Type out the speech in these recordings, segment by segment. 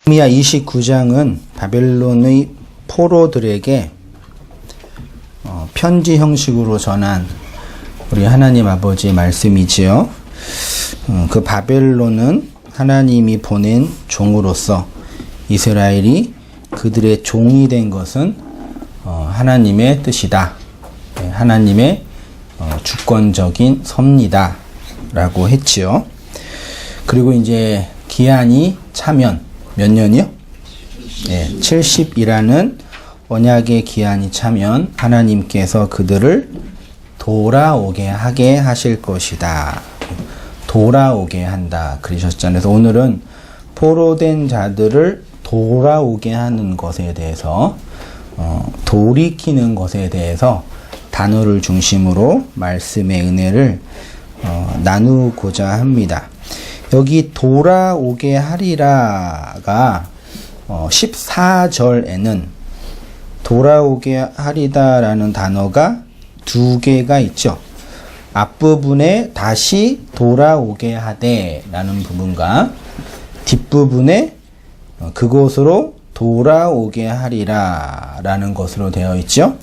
느헤미야 29장은 바벨론의 포로들에게 편지 형식으로 전한 우리 하나님 아버지의 말씀이지요. 그 바벨론은 하나님이 보낸 종으로서 이스라엘이 그들의 종이 된 것은 하나님의 뜻이다. 하나님의 주권적인 섭리다 라고 했지요. 그리고 이제 기한이 차면 몇 년이요? 70이라는 언약의 기한이 차면 하나님께서 그들을 돌아오게 하게 하실 것이다. 돌아오게 한다 그러셨잖아요. 그래서 오늘은 포로된 자들을 돌아오게 하는 것에 대해서 돌이키는 것에 대해서 단어를 중심으로 말씀의 은혜를 나누고자 합니다. 여기 돌아오게 하리라가 14절에는 돌아오게 하리다라는 단어가 두 개가 있죠. 앞부분에 다시 돌아오게 하되 라는 부분과 뒷부분에 그곳으로 돌아오게 하리라 라는 것으로 되어 있죠.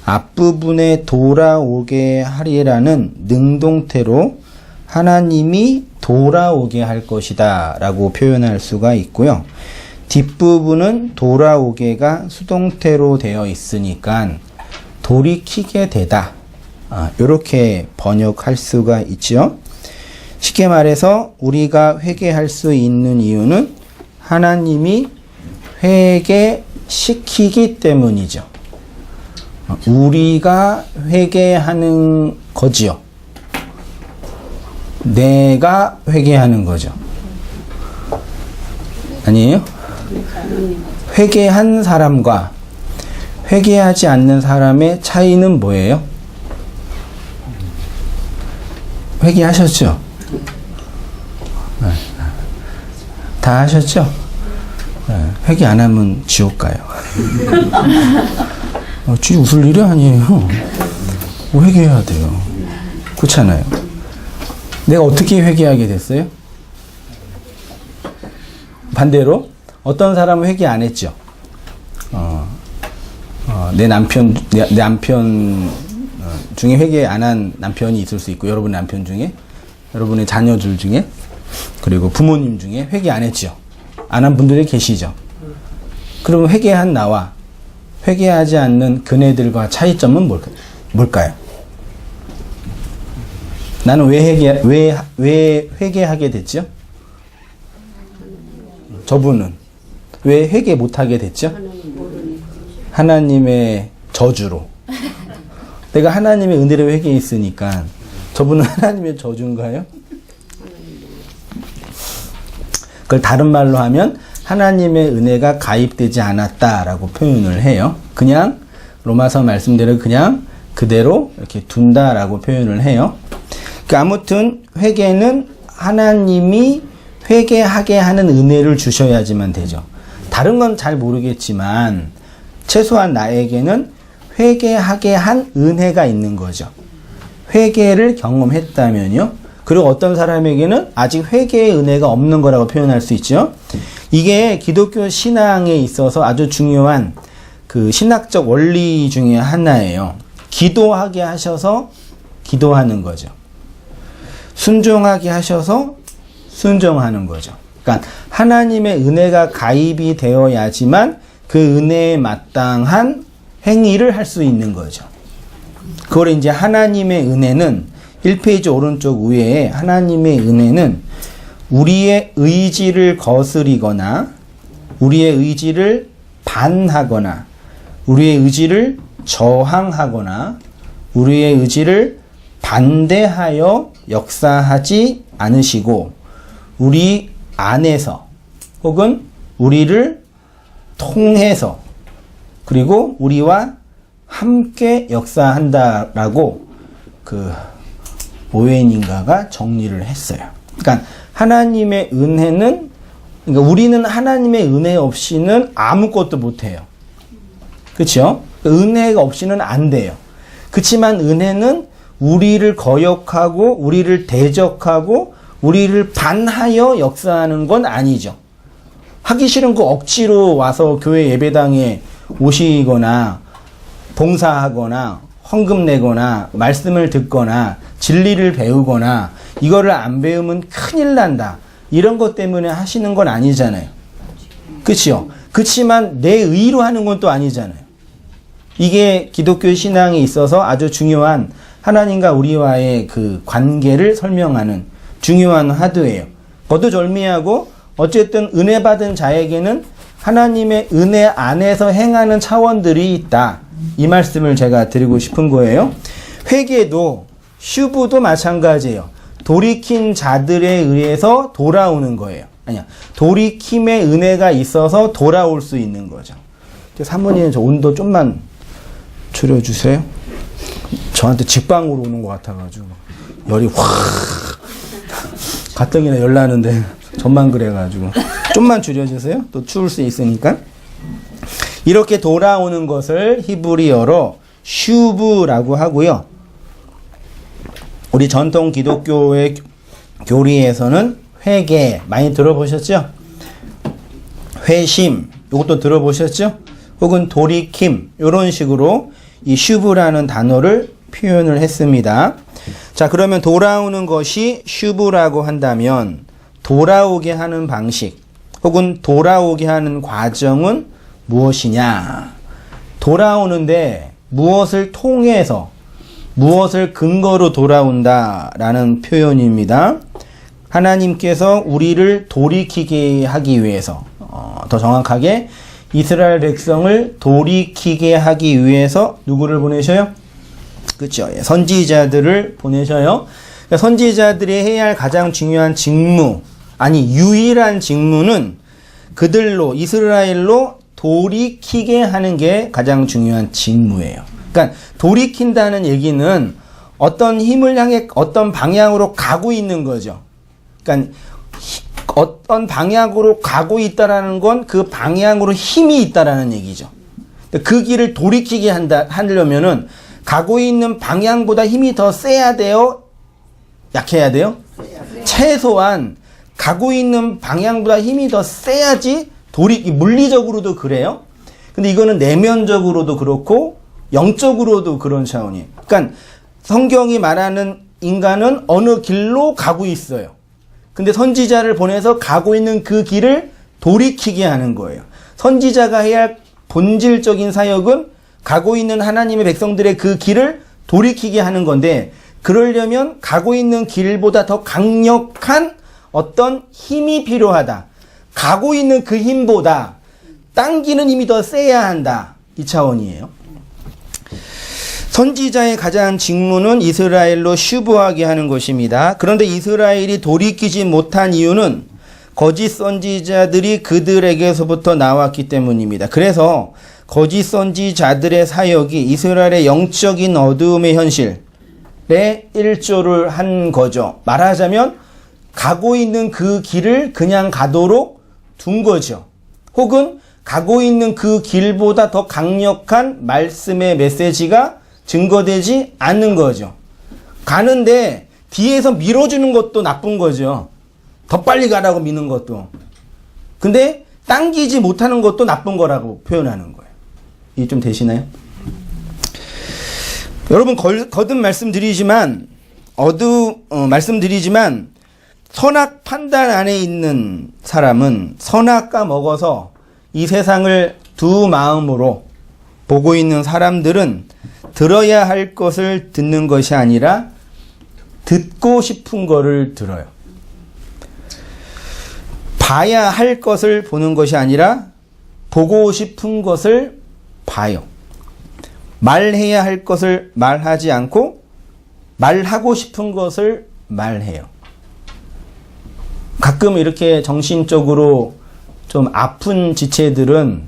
앞부분에 돌아오게 하리라는 능동태로 하나님이 돌아오게 할 것이다 라고 표현할 수가 있고요. 뒷부분은 돌아오게가 수동태로 되어 있으니까 돌이키게 되다, 이렇게 번역할 수가 있죠. 쉽게 말해서 우리가 회개할 수 있는 이유는 하나님이 회개시키기 때문이죠. 우리가 회개하는 거지요. 내가 회개하는 거죠. 아니에요? 회개한 사람과 회개하지 않는 사람의 차이는 뭐예요? 회개하셨죠? 다 하셨죠? 회개 안 하면 지옥 가요. 쥐 웃을 일이 아니에요. 회개해야 돼요. 그렇잖아요. 내가 어떻게 회개하게 됐어요? 반대로 어떤 사람은 회개 안 했죠. 내 남편 중에 회개 안 한 남편이 있을 수 있고, 여러분 남편 중에, 여러분의 자녀들 중에, 그리고 부모님 중에 회개 안 했죠. 안 한 분들이 계시죠. 그러면 회개한 나와 회개하지 않는 그네들과 차이점은 뭘까요? 나는 왜 회개하게 됐죠? 저분은 왜 회개 못하게 됐죠? 하나님의 저주로. 내가 하나님의 은혜로 회개했으니까 저분은 하나님의 저주인가요? 그걸 다른 말로 하면 하나님의 은혜가 가입되지 않았다라고 표현을 해요. 그냥 로마서 말씀대로 그냥 그대로 이렇게 둔다라고 표현을 해요. 그러니까 아무튼 회개는 하나님이 회개하게 하는 은혜를 주셔야지만 되죠. 다른 건 잘 모르겠지만 최소한 나에게는 회개하게 한 은혜가 있는 거죠. 회개를 경험했다면요. 그리고 어떤 사람에게는 아직 회개의 은혜가 없는 거라고 표현할 수 있죠. 이게 기독교 신앙에 있어서 아주 중요한 그 신학적 원리 중에 하나예요. 기도하게 하셔서 기도하는 거죠. 순종하게 하셔서 순종하는 거죠. 그러니까 하나님의 은혜가 가입이 되어야지만 그 은혜에 마땅한 행위를 할 수 있는 거죠. 그걸 이제 하나님의 은혜는 1페이지 오른쪽 위에 하나님의 은혜는 우리의 의지를 거스리거나 우리의 의지를 반하거나 우리의 의지를 저항하거나 우리의 의지를 반대하여 역사하지 않으시고 우리 안에서 혹은 우리를 통해서 그리고 우리와 함께 역사한다라고 그 오웬인가가 정리를 했어요. 그러니까 하나님의 은혜는, 그러니까 우리는 하나님의 은혜 없이는 아무것도 못해요. 그렇죠? 은혜가 없이는 안 돼요. 그렇지만 은혜는 우리를 거역하고 우리를 대적하고 우리를 반하여 역사하는 건 아니죠. 하기 싫은 거 억지로 와서 교회 예배당에 오시거나 봉사하거나 헌금 내거나 말씀을 듣거나 진리를 배우거나 이거를 안 배우면 큰일 난다. 이런 것 때문에 하시는 건 아니잖아요. 그치요? 그치만 내 의로 하는 건 또 아니잖아요. 이게 기독교 신앙에 있어서 아주 중요한 하나님과 우리와의 그 관계를 설명하는 중요한 화두예요. 거두절미하고 어쨌든 은혜 받은 자에게는 하나님의 은혜 안에서 행하는 차원들이 있다. 이 말씀을 제가 드리고 싶은 거예요. 회개도 슈브도 마찬가지예요. 돌이킨 자들에 의해서 돌아오는 거예요. 아니야. 돌이킴의 은혜가 있어서 돌아올 수 있는 거죠. 사모님 저 온도 좀만 줄여주세요. 저한테 직방으로 오는 것 같아가지고 열이 확 가뜩이나 열 나는데 전만 그래가지고 좀만 줄여주세요. 또 추울 수 있으니까. 이렇게 돌아오는 것을 히브리어로 슈브라고 하고요. 우리 전통 기독교의 교리에서는 회개 많이 들어보셨죠? 회심 이것도 들어보셨죠? 혹은 돌이킴 이런 식으로 이 슈브라는 단어를 표현을 했습니다. 자, 그러면 돌아오는 것이 슈브라고 한다면 돌아오게 하는 방식 혹은 돌아오게 하는 과정은 무엇이냐? 돌아오는데 무엇을 통해서 무엇을 근거로 돌아온다라는 표현입니다. 하나님께서 우리를 돌이키게 하기 위해서 더 정확하게 이스라엘 백성을 돌이키게 하기 위해서 누구를 보내셔요? 그렇죠. 선지자들을 보내셔요. 선지자들이 해야 할 가장 중요한 직무, 아니 유일한 직무는 그들로 이스라엘로 돌이키게 하는 게 가장 중요한 직무예요. 그러니까 돌이킨다는 얘기는 어떤 힘을 향해 어떤 방향으로 가고 있는 거죠. 그러니까 어떤 방향으로 가고 있다라는 건 그 방향으로 힘이 있다라는 얘기죠. 그 길을 돌이키게 하려면은 가고 있는 방향보다 힘이 더 세야 돼요? 약해야 돼요? 최소한 가고 있는 방향보다 힘이 더 세야지 물리적으로도 그래요. 근데 이거는 내면적으로도 그렇고 영적으로도 그런 차원이에요. 그러니까 성경이 말하는 인간은 어느 길로 가고 있어요. 근데 선지자를 보내서 가고 있는 그 길을 돌이키게 하는 거예요. 선지자가 해야 할 본질적인 사역은 가고 있는 하나님의 백성들의 그 길을 돌이키게 하는 건데, 그러려면 가고 있는 길보다 더 강력한 어떤 힘이 필요하다. 가고 있는 그 힘보다 당기는 힘이 더 세야 한다. 이 차원이에요. 선지자의 가장 직무는 이스라엘로 슈브하게 하는 것입니다. 그런데 이스라엘이 돌이키지 못한 이유는 거짓 선지자들이 그들에게서부터 나왔기 때문입니다. 그래서 거짓 선지자들의 사역이 이스라엘의 영적인 어두움의 현실에 일조를 한 거죠. 말하자면 가고 있는 그 길을 그냥 가도록 둔 거죠. 혹은 가고 있는 그 길보다 더 강력한 말씀의 메시지가 증거되지 않는 거죠. 가는데 뒤에서 밀어주는 것도 나쁜 거죠. 더 빨리 가라고 미는 것도. 근데 당기지 못하는 것도 나쁜 거라고 표현하는 거예요. 이게 좀 되시나요? 여러분 거듭 말씀드리지만 선악 판단 안에 있는 사람은 선악과 먹어서 이 세상을 두 마음으로 보고 있는 사람들은 들어야 할 것을 듣는 것이 아니라 듣고 싶은 거를 들어요. 봐야 할 것을 보는 것이 아니라 보고 싶은 것을 봐요. 말해야 할 것을 말하지 않고 말하고 싶은 것을 말해요. 가끔 이렇게 정신적으로 좀 아픈 지체들은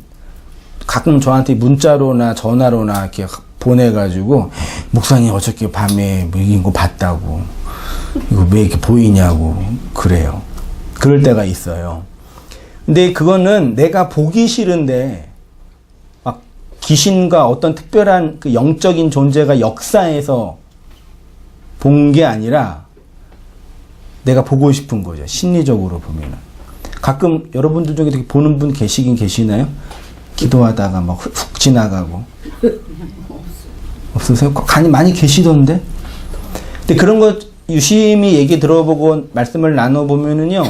가끔 저한테 문자로나 전화로나 이렇게 보내가지고, 목사님 어저께 밤에 뭐 이긴 거 봤다고, 이거 왜 이렇게 보이냐고 그래요. 그럴 때가 있어요. 근데 그거는 내가 보기 싫은데 막 귀신과 어떤 특별한 그 영적인 존재가 역사에서 본 게 아니라 내가 보고 싶은 거죠. 심리적으로 보면은. 가끔 여러분들 중에 되게 보는 분 계시긴 계시나요? 기도하다가 막 훅 지나가고. 없으세요? 많이 계시던데? 근데 그런 거 유심히 얘기 들어보고 말씀을 나눠보면은요,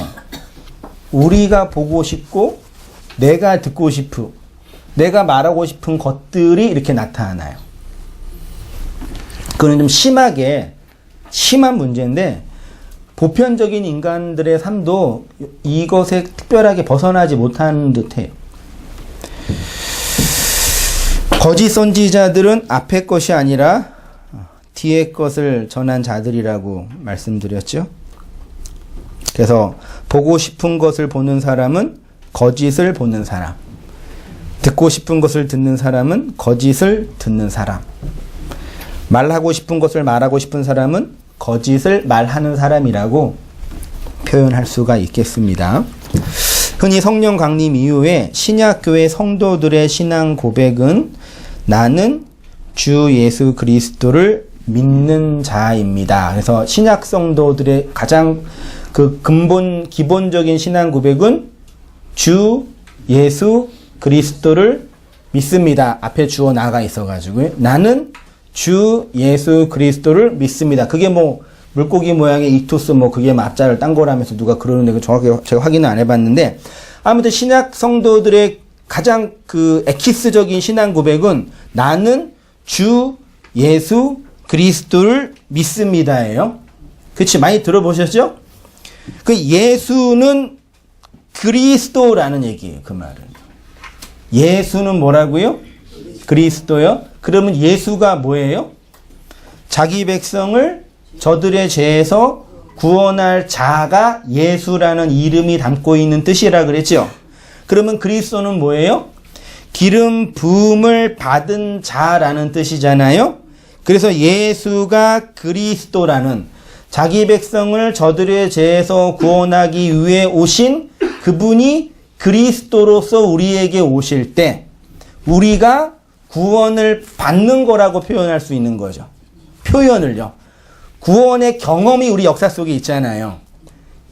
우리가 보고 싶고, 내가 듣고 싶고, 내가 말하고 싶은 것들이 이렇게 나타나요. 그건 좀 심한 문제인데, 보편적인 인간들의 삶도 이것에 특별하게 벗어나지 못하는 듯해요. 거짓 선지자들은 앞의 것이 아니라 뒤의 것을 전한 자들이라고 말씀드렸죠. 그래서 보고 싶은 것을 보는 사람은 거짓을 보는 사람, 듣고 싶은 것을 듣는 사람은 거짓을 듣는 사람, 말하고 싶은 것을 말하고 싶은 사람은 거짓을 말하는 사람이라고 표현할 수가 있겠습니다. 흔히 성령 강림 이후에 신약교회 성도들의 신앙 고백은 나는 주 예수 그리스도를 믿는 자입니다. 그래서 신약 성도들의 가장 그 기본적인 신앙 고백은 주 예수 그리스도를 믿습니다. 앞에 주어 나가 있어가지고요. 나는 주 예수 그리스도를 믿습니다. 그게 뭐 물고기 모양의 이투스 뭐 그게 앞자를 딴 거라면서 누가 그러는데 정확하게 제가 확인은 안 해봤는데, 아무튼 신약 성도들의 가장 그 엑기스적인 신앙 고백은 나는 주 예수 그리스도를 믿습니다예요. 그치? 많이 들어보셨죠? 그 예수는 그리스도라는 얘기예요. 그 말은. 예수는 뭐라고요? 그리스도요? 그러면 예수가 뭐예요? 자기 백성을 저들의 죄에서 구원할 자가 예수라는 이름이 담고 있는 뜻이라 그랬죠. 그러면 그리스도는 뭐예요? 기름 부음을 받은 자라는 뜻이잖아요. 그래서 예수가 그리스도라는, 자기 백성을 저들의 죄에서 구원하기 위해 오신 그분이 그리스도로서 우리에게 오실 때 우리가 구원을 받는 거라고 표현할 수 있는 거죠. 표현을요. 구원의 경험이 우리 역사 속에 있잖아요.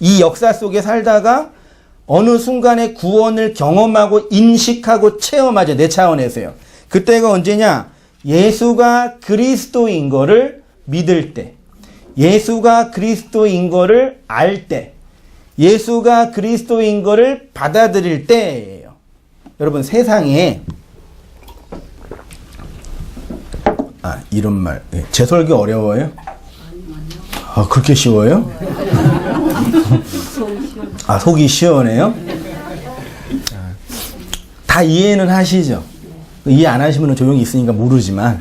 이 역사 속에 살다가 어느 순간에 구원을 경험하고 인식하고 체험하죠. 내 차원에서요. 그때가 언제냐? 예수가 그리스도인 거를 믿을 때, 예수가 그리스도인 거를 알 때, 예수가 그리스도인 거를 받아들일 때예요. 여러분, 세상에 이런 말, 제 설교 어려워요? 그렇게 쉬워요? 속이 시원해요? 다 이해는 하시죠? 이해 안 하시면 조용히 있으니까 모르지만.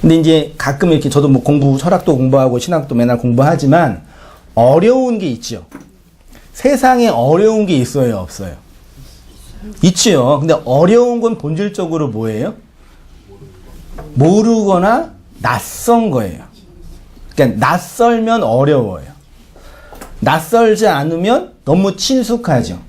근데 이제 가끔 이렇게 저도 뭐 철학도 공부하고 신학도 맨날 공부하지만 어려운 게 있죠. 세상에 어려운 게 있어요, 없어요? 있죠. 근데 어려운 건 본질적으로 뭐예요? 모르거나 낯선 거예요. 그러니까 낯설면 어려워요. 낯설지 않으면 너무 친숙하죠.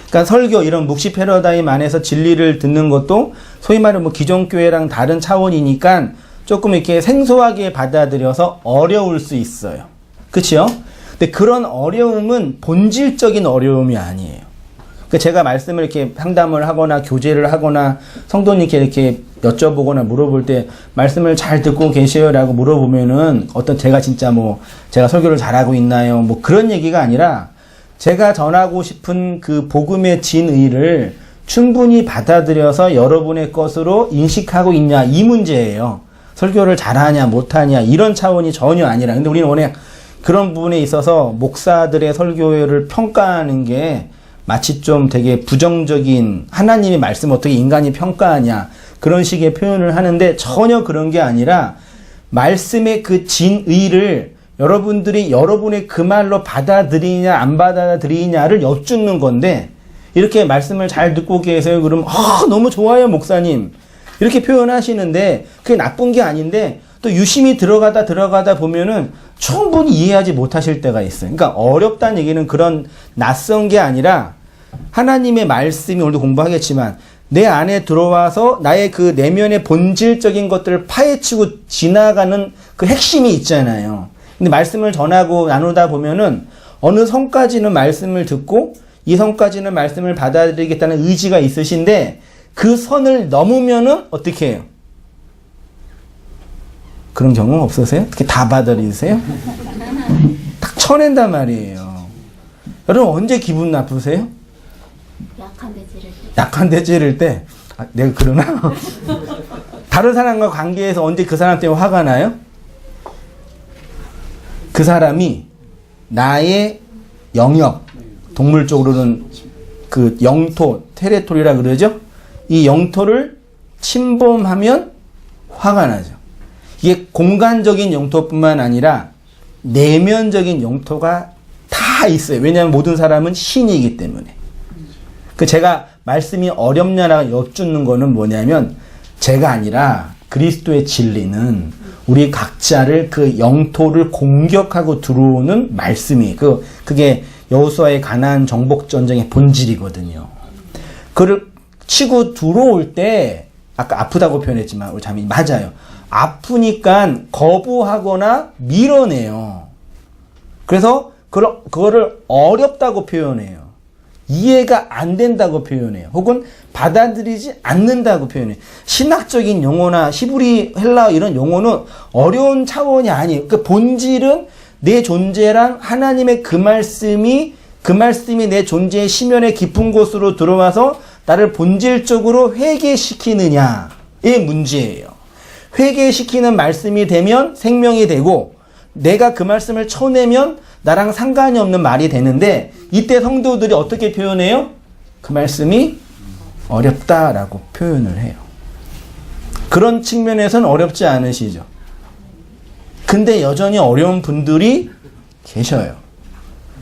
그러니까 설교, 이런 묵시 패러다임 안에서 진리를 듣는 것도 소위 말해 뭐 기존 교회랑 다른 차원이니까 조금 이렇게 생소하게 받아들여서 어려울 수 있어요. 그렇죠? 근데 그런 어려움은 본질적인 어려움이 아니에요. 그러니까 제가 말씀을 이렇게 상담을 하거나 교제를 하거나 성도님께 이렇게 여쭤보거나 물어볼 때 말씀을 잘 듣고 계셔요라고 물어보면은 제가 진짜 제가 설교를 잘하고 있나요? 뭐 그런 얘기가 아니라 제가 전하고 싶은 그 복음의 진의를 충분히 받아들여서 여러분의 것으로 인식하고 있냐, 이 문제예요. 설교를 잘하냐 못하냐 이런 차원이 전혀 아니라. 근데 우리는 워낙 그런 부분에 있어서 목사들의 설교를 평가하는 게 마치 좀 되게 부정적인, 하나님의 말씀 어떻게 인간이 평가하냐 그런 식의 표현을 하는데, 전혀 그런 게 아니라 말씀의 그 진의를 여러분들이 여러분의 그 말로 받아들이냐 안 받아들이냐를 여쭙는 건데, 이렇게 말씀을 잘 듣고 계세요 그러면 너무 좋아요 목사님 이렇게 표현하시는데, 그게 나쁜 게 아닌데 또 유심히 들어가다 보면은 충분히 이해하지 못하실 때가 있어요. 그러니까 어렵다는 얘기는 그런 낯선 게 아니라 하나님의 말씀이, 오늘도 공부하겠지만 내 안에 들어와서 나의 그 내면의 본질적인 것들을 파헤치고 지나가는 그 핵심이 있잖아요. 근데 말씀을 전하고 나누다 보면은 어느 선까지는 말씀을 듣고 이 선까지는 말씀을 받아들이겠다는 의지가 있으신데 그 선을 넘으면은 어떻게 해요? 그런 경험 없으세요? 어떻게 다 받아들이세요? 딱 쳐낸단 말이에요. 여러분 언제 기분 나쁘세요? 약한 데 찌를 때. 아, 내가 그러나? 다른 사람과 관계에서 언제 그 사람 때문에 화가 나요? 그 사람이 나의 영역, 동물적으로는 그 영토, 테레토리라 그러죠? 이 영토를 침범하면 화가 나죠. 이게 공간적인 영토뿐만 아니라 내면적인 영토가 다 있어요. 왜냐하면 모든 사람은 신이기 때문에. 그 제가 말씀이 어렵냐라고 여쭙는 거는 뭐냐면 제가 아니라 그리스도의 진리는 우리 각자를 그 영토를 공격하고 들어오는 말씀이 그게 여호수아의 가나안 정복 전쟁의 본질이거든요. 그를 치고 들어올 때 아까 아프다고 표현했지만 우리 자매님 맞아요. 아프니까 거부하거나 밀어내요. 그래서 그거를 어렵다고 표현해요. 이해가 안 된다고 표현해요. 혹은 받아들이지 않는다고 표현해요. 신학적인 용어나 히브리, 헬라어 이런 용어는 어려운 차원이 아니에요. 그 본질은 내 존재랑 하나님의 그 말씀이 내 존재의 심연의 깊은 곳으로 들어와서 나를 본질적으로 회개시키느냐의 문제예요. 회개시키는 말씀이 되면 생명이 되고 내가 그 말씀을 쳐내면 나랑 상관이 없는 말이 되는데 이때 성도들이 어떻게 표현해요? 그 말씀이 어렵다라고 표현을 해요. 그런 측면에서는 어렵지 않으시죠? 근데 여전히 어려운 분들이 계셔요.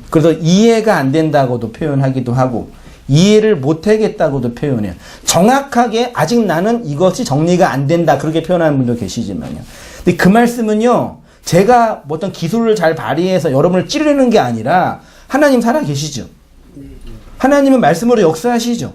그래서 이해가 안 된다고도 표현하기도 하고 이해를 못하겠다고도 표현해요. 정확하게 아직 나는 이것이 정리가 안 된다 그렇게 표현하는 분도 계시지만요. 근데 그 말씀은요. 제가 어떤 기술을 잘 발휘해서 여러분을 찌르는 게 아니라 하나님 살아 계시죠. 하나님은 말씀으로 역사하시죠.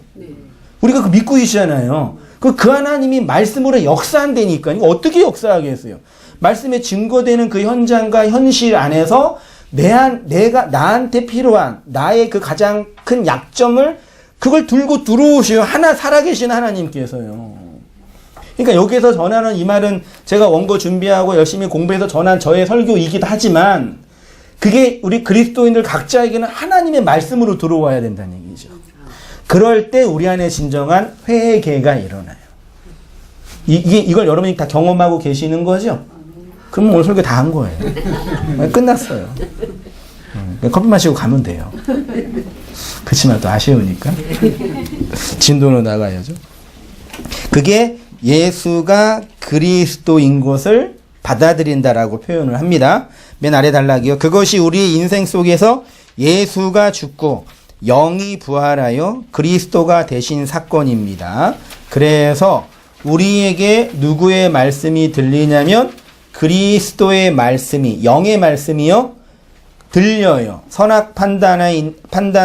우리가 그 믿고 있잖아요. 그 하나님이 말씀으로 역사한다니까. 이거 어떻게 역사하겠어요? 말씀에 증거되는 그 현장과 현실 안에서 내가 나한테 필요한 나의 그 가장 큰 약점을 그걸 들고 들어오셔요. 살아계신 하나님께서요. 그러니까 여기에서 전하는 이 말은 제가 원고 준비하고 열심히 공부해서 전한 저의 설교이기도 하지만 그게 우리 그리스도인들 각자에게는 하나님의 말씀으로 들어와야 된다는 얘기죠. 그럴 때 우리 안에 진정한 회개가 일어나요. 이걸 여러분이 다 경험하고 계시는 거죠? 그럼 오늘 설교 다 한 거예요. 끝났어요. 커피 마시고 가면 돼요. 그렇지만 또 아쉬우니까 진도로 나가야죠. 그게 예수가 그리스도인 것을 받아들인다라고 표현을 합니다. 맨 아래 단락이요. 그것이 우리 인생 속에서 예수가 죽고 영이 부활하여 그리스도가 되신 사건입니다. 그래서 우리에게 누구의 말씀이 들리냐면 그리스도의 말씀이, 영의 말씀이요 들려요. 선악 판단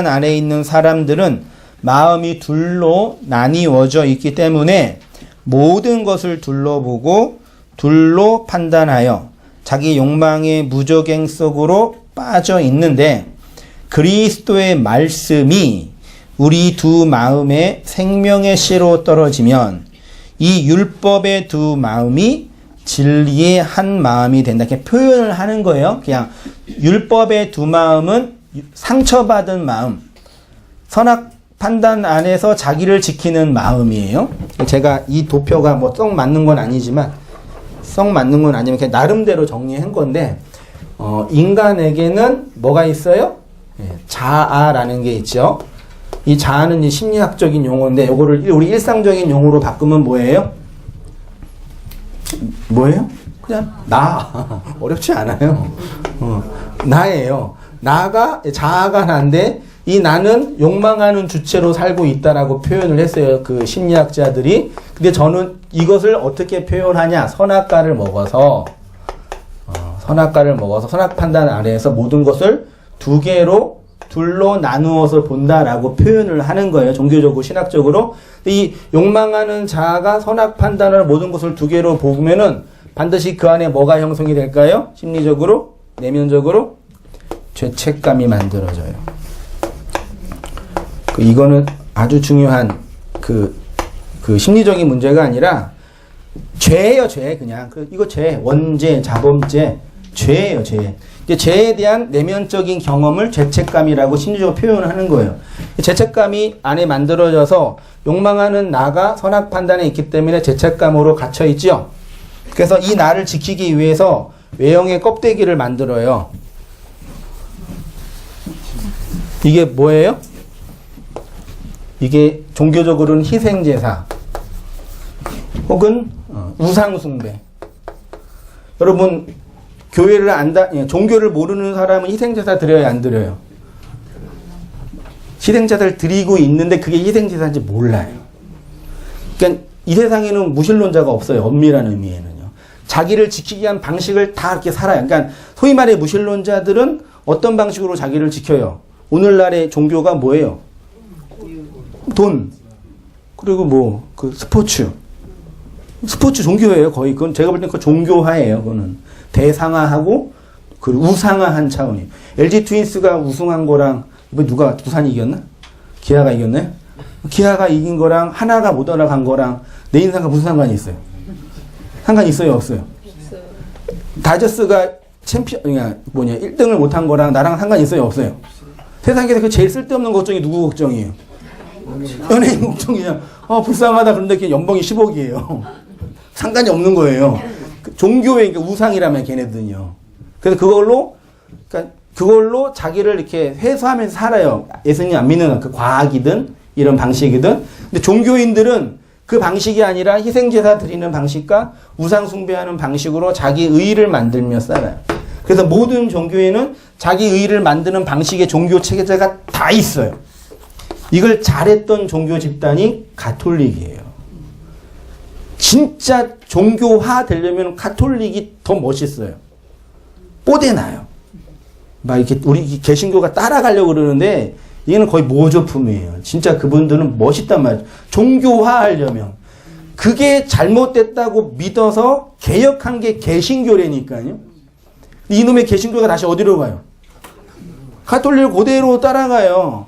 안에 있는 사람들은 마음이 둘로 나뉘어져 있기 때문에 모든 것을 둘러보고 둘로 판단하여 자기 욕망의 무저갱 속으로 빠져 있는데 그리스도의 말씀이 우리 두 마음에 생명의 씨로 떨어지면 이 율법의 두 마음이 진리의 한 마음이 된다. 이렇게 표현을 하는 거예요. 그냥 율법의 두 마음은 상처받은 마음, 선악 판단 안에서 자기를 지키는 마음이에요. 제가 이 도표가 뭐 썩 맞는 건 아니지만 그냥 나름대로 정리한 건데 인간에게는 뭐가 있어요? 자아라는 게 있죠. 이 자아는 이 심리학적인 용어인데 이거를 우리 일상적인 용어로 바꾸면 뭐예요? 뭐예요? 그냥 나. 어렵지 않아요. 나예요. 자아가 난데 이 나는 욕망하는 주체로 살고 있다라고 표현을 했어요. 그 심리학자들이. 근데 저는 이것을 어떻게 표현하냐? 선악과를 먹어서 선악 판단 아래에서 모든 것을 둘로 나누어서 본다라고 표현을 하는 거예요. 종교적으로, 신학적으로. 이 욕망하는 자아가 선악 판단을 모든 것을 두 개로 보면은 반드시 그 안에 뭐가 형성이 될까요? 심리적으로, 내면적으로 죄책감이 만들어져요. 이거는 아주 중요한 그 심리적인 문제가 아니라 죄예요, 죄. 그냥 이거 죄, 원죄, 자범죄, 죄예요, 죄. 이제 죄에 대한 내면적인 경험을 죄책감이라고 심리적으로 표현을 하는 거예요. 죄책감이 안에 만들어져서 욕망하는 나가 선악 판단에 있기 때문에 죄책감으로 갇혀 있죠. 그래서 이 나를 지키기 위해서 외형의 껍데기를 만들어요. 이게 뭐예요? 이게 종교적으로는 희생제사 혹은 우상숭배. 여러분 교회를 종교를 모르는 사람은 희생제사 드려요, 안 드려요? 희생제사를 드리고 있는데 그게 희생제사인지 몰라요. 그러니까 이 세상에는 무신론자가 없어요. 엄밀한 의미에는요. 자기를 지키기 위한 방식을 다 이렇게 살아요. 그러니까 소위 말해 무신론자들은 어떤 방식으로 자기를 지켜요? 오늘날의 종교가 뭐예요? 돈. 그리고 스포츠 종교예요, 거의. 그건 제가 볼 땐 그 종교화예요, 그거는. 대상화하고, 우상화한 차원이에요. LG 트윈스가 우승한 거랑, 이번 누가, 두산이 이겼나? 기아가 이겼네? 기아가 이긴 거랑, 하나가 못 올라간 거랑, 내 인생과 무슨 상관이 있어요? 상관이 있어요, 없어요? 없어요. 다저스가 1등을 못한 거랑 나랑 상관이 있어요, 없어요? 세상에서 그 제일 쓸데없는 걱정이 누구 걱정이에요? 연예인 걱정이냐? 불쌍하다. 그런데 걔 연봉이 10억이에요. 상관이 없는 거예요. 종교의 우상이라면 걔네들은요. 그래서 그걸로 자기를 이렇게 회수하면서 살아요. 예수님 안 믿는 그 과학이든 이런 방식이든. 근데 종교인들은 그 방식이 아니라 희생제사 드리는 방식과 우상숭배하는 방식으로 자기 의의를 만들며 살아요. 그래서 모든 종교에는 자기 의의를 만드는 방식의 종교 체계자가 다 있어요. 이걸 잘했던 종교 집단이 가톨릭이에요. 진짜 종교화 되려면 가톨릭이 더 멋있어요. 뽀대나요. 막 이렇게 우리 개신교가 따라가려고 그러는데 이게는 거의 모조품이에요. 진짜 그분들은 멋있단 말이죠. 종교화 하려면. 그게 잘못됐다고 믿어서 개혁한 게 개신교라니까요. 이놈의 개신교가 다시 어디로 가요? 가톨릭을 그대로 따라가요.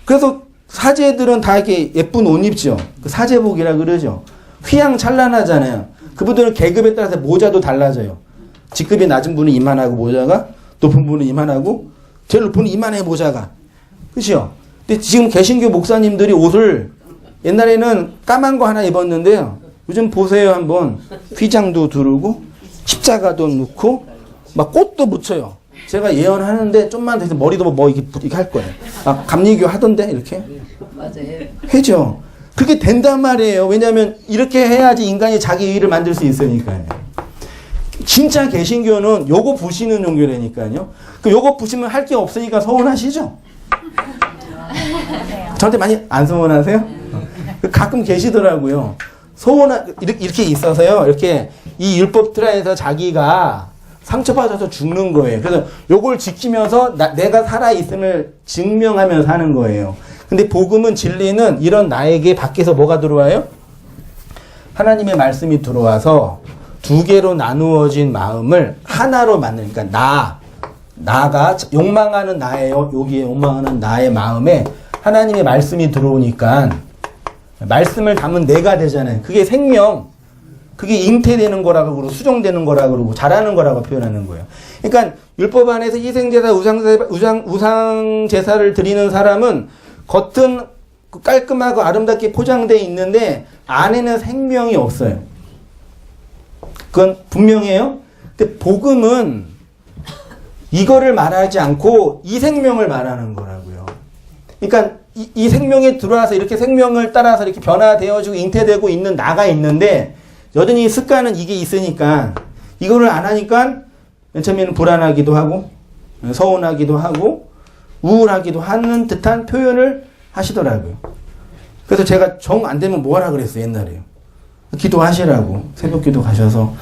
그래서 사제들은 다 이렇게 예쁜 옷 입죠. 사제복이라 그러죠. 휘황찬란하잖아요. 그분들은 계급에 따라서 모자도 달라져요. 직급이 낮은 분은 이만하고 모자가, 높은 분은 이만하고, 제일 높은 분은 이만해 모자가. 그죠? 근데 지금 개신교 목사님들이 옷을 옛날에는 까만 거 하나 입었는데요. 요즘 보세요 한번. 휘장도 두르고 십자가도 넣고 막 꽃도 붙여요. 제가 예언하는데 좀만 더 해서 머리도 이렇게 할 거예요. 감리교 하던데 이렇게? 맞아요. 해죠. 그게 된단 말이에요. 왜냐하면 이렇게 해야지 인간이 자기 의의를 만들 수 있으니까요. 진짜 개신교는 요거 부시는 종교라니까요. 그 요거 부시면 할 게 없으니까 서운하시죠? 저한테 많이 안 서운하세요? 가끔 계시더라고요. 이렇게 있어서요. 이렇게 이 율법 틀에서 자기가 상처받아서 죽는 거예요. 그래서 요걸 지키면서 내가 살아있음을 증명하면서 하는 거예요. 근데 복음은 진리는 이런 나에게 밖에서 뭐가 들어와요? 하나님의 말씀이 들어와서 두 개로 나누어진 마음을 하나로 만드니까 나가 욕망하는 나예요. 여기에 욕망하는 나의 마음에 하나님의 말씀이 들어오니까 말씀을 담은 내가 되잖아요. 그게 생명, 그게 잉태되는 거라고 그러고 수정되는 거라고 그러고 자라는 거라고 표현하는 거예요. 그러니까 율법 안에서 희생제사, 우상제사를 드리는 사람은 겉은 깔끔하고 아름답게 포장되어 있는데 안에는 생명이 없어요. 그건 분명해요. 근데 복음은 이거를 말하지 않고 이 생명을 말하는 거라고요. 그러니까 이 생명에 들어와서 이렇게 생명을 따라서 이렇게 변화되어지고 잉태되고 있는 나가 있는데 여전히 습관은 이게 있으니까 이거를 안 하니까 맨 처음에는 불안하기도 하고 서운하기도 하고 우울하기도 하는 듯한 표현을 하시더라고요. 그래서 제가 정 안 되면 뭐 하라 그랬어요, 옛날에요. 기도하시라고. 새벽기도 가셔서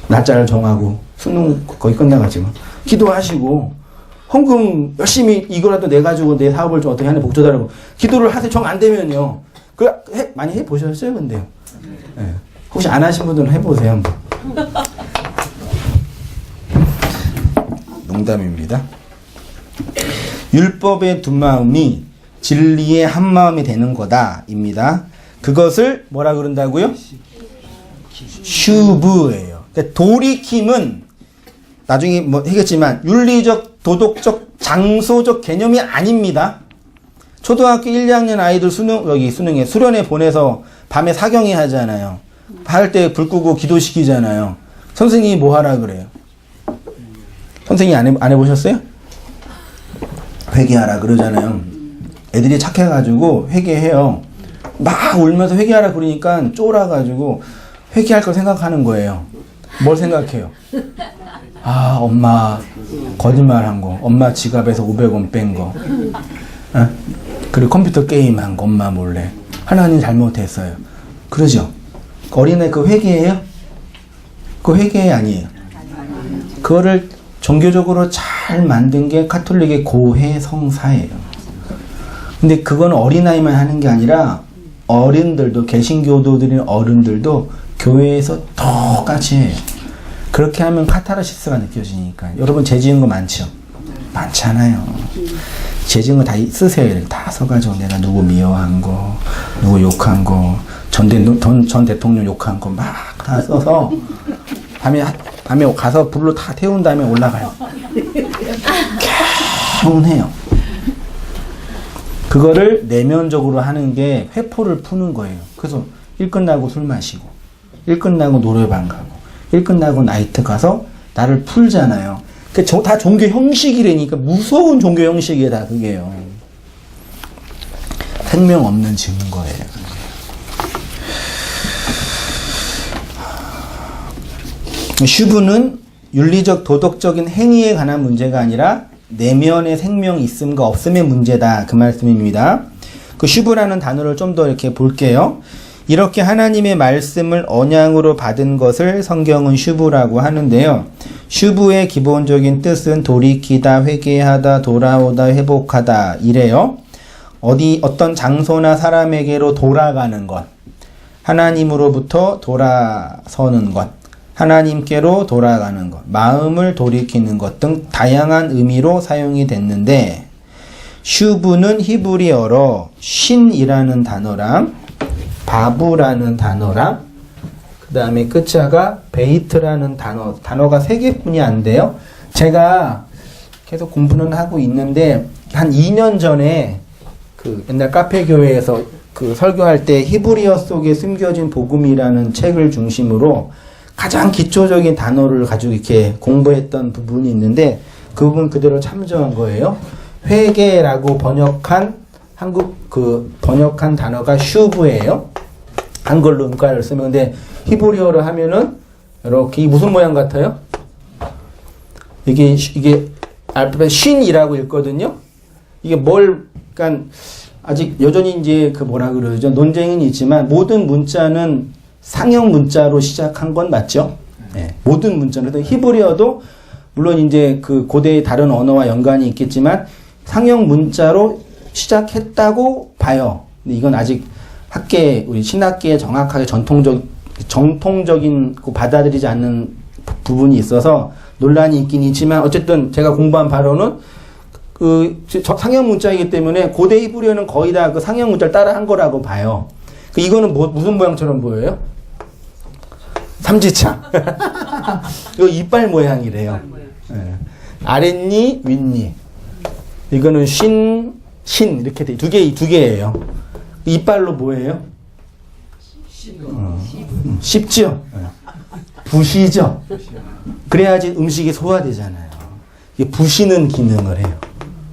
날짜를 정하고 수능 거의 끝나가지고 기도하시고 헌금 열심히 이거라도 내가지고 내 사업을 좀 어떻게 하나 복조달라고 기도를 하세요. 정 안 되면요. 많이 해보셨어요, 근데요? 네. 혹시 안 하신 분들은 해보세요, 한번. 농담입니다. 율법의 두 마음이 진리의 한마음이 되는 거다입니다. 그것을 뭐라 그런다고요? 슈브예요. 그러니까 돌이킴은 나중에 뭐 하겠지만 윤리적, 도덕적, 장소적 개념이 아닙니다. 초등학교 1, 2학년 아이들 수련회 보내서 밤에 사경회 하잖아요. 할 때 불 끄고 기도시키잖아요. 선생님이 뭐 하라 그래요? 선생님이 안 해보셨어요? 회개하라 그러잖아요. 애들이 착해가지고 회개해요. 막 울면서 회개하라 그러니까 쫄아가지고 회개할 걸 생각하는 거예요. 뭘 생각해요? 아, 엄마 거짓말한 거, 엄마 지갑에서 500원 뺀 거, 그리고 컴퓨터 게임한 거, 엄마 몰래. 하나님 잘못했어요. 그러죠? 어린애 그 회개예요? 그 회개 아니에요. 그거를 종교적으로 잘 만든 게 가톨릭의 고해성사예요. 근데 그건 어린아이만 하는 게 아니라 어른들도, 개신교도들인 어른들도 교회에서 똑같이 해요. 그렇게 하면 카타르시스가 느껴지니까. 여러분 죄 지은 거 많죠? 많잖아요. 죄 지은 거 다 쓰세요. 다 써가지고 내가 누구 미워한 거, 누구 욕한 거, 전 대통령 욕한 거 막 다 써서 밤에 가서 불로 다 태운 다음에 올라가요. 개운해요. 그거를 내면적으로 하는 게 회포를 푸는 거예요. 그래서 일 끝나고 술 마시고, 일 끝나고 노래방 가고, 일 끝나고 나이트 가서 나를 풀잖아요. 다 종교 형식이라니까. 무서운 종교 형식이에요, 다 그게요. 생명 없는 증거예요. 슈브는 윤리적 도덕적인 행위에 관한 문제가 아니라 내면의 생명이 있음과 없음의 문제다, 그 말씀입니다. 그 슈브라는 단어를 좀 더 이렇게 볼게요. 이렇게 하나님의 말씀을 언양으로 받은 것을 성경은 슈브라고 하는데요. 슈브의 기본적인 뜻은 돌이키다, 회개하다, 돌아오다, 회복하다 이래요. 어떤 장소나 사람에게로 돌아가는 것, 하나님으로부터 돌아서는 것, 하나님께로 돌아가는 것, 마음을 돌이키는 것 등 다양한 의미로 사용이 됐는데, 슈브는 히브리어로 신이라는 단어랑 바브라는 단어랑 그 다음에 끝자가 베이트라는 단어가 3개뿐이 안 돼요. 제가 계속 공부는 하고 있는데 한 2년 전에 그 옛날 카페교회에서 그 설교할 때 히브리어 속에 숨겨진 복음이라는 책을 중심으로 가장 기초적인 단어를 가지고 이렇게 공부했던 부분이 있는데 그 부분 그대로 참조한 거예요. 회개라고 번역한 번역한 단어가 슈브예요. 한글로 음가를 쓰면. 근데 히브리어로 하면은 이렇게 이 무슨 모양 같아요? 이게 알파벳 쉰이라고 읽거든요. 이게 그러니까 아직 여전히 이제 그 뭐라 그러죠? 논쟁은 있지만 모든 문자는 상형 문자로 시작한 건 맞죠? 네, 모든 문자는. 히브리어도 물론 이제 그 고대의 다른 언어와 연관이 있겠지만 상형 문자로 시작했다고 봐요. 근데 이건 아직 우리 신학계에 정확하게 정통적인 받아들이지 않는 부분이 있어서 논란이 있긴 있지만 어쨌든 제가 공부한 바로는 그 상형 문자이기 때문에 고대 히브리어는 거의 다 그 상형 문자를 따라 한 거라고 봐요. 이거는 무슨 모양처럼 보여요? 삼지창. 이거 이빨 모양이래요. 네. 아랫니, 윗니. 이거는 신 이렇게 돼. 두 개예요. 이빨로 뭐예요? 씹죠? 부시죠? 그래야지 음식이 소화되잖아요. 이게 부시는 기능을 해요.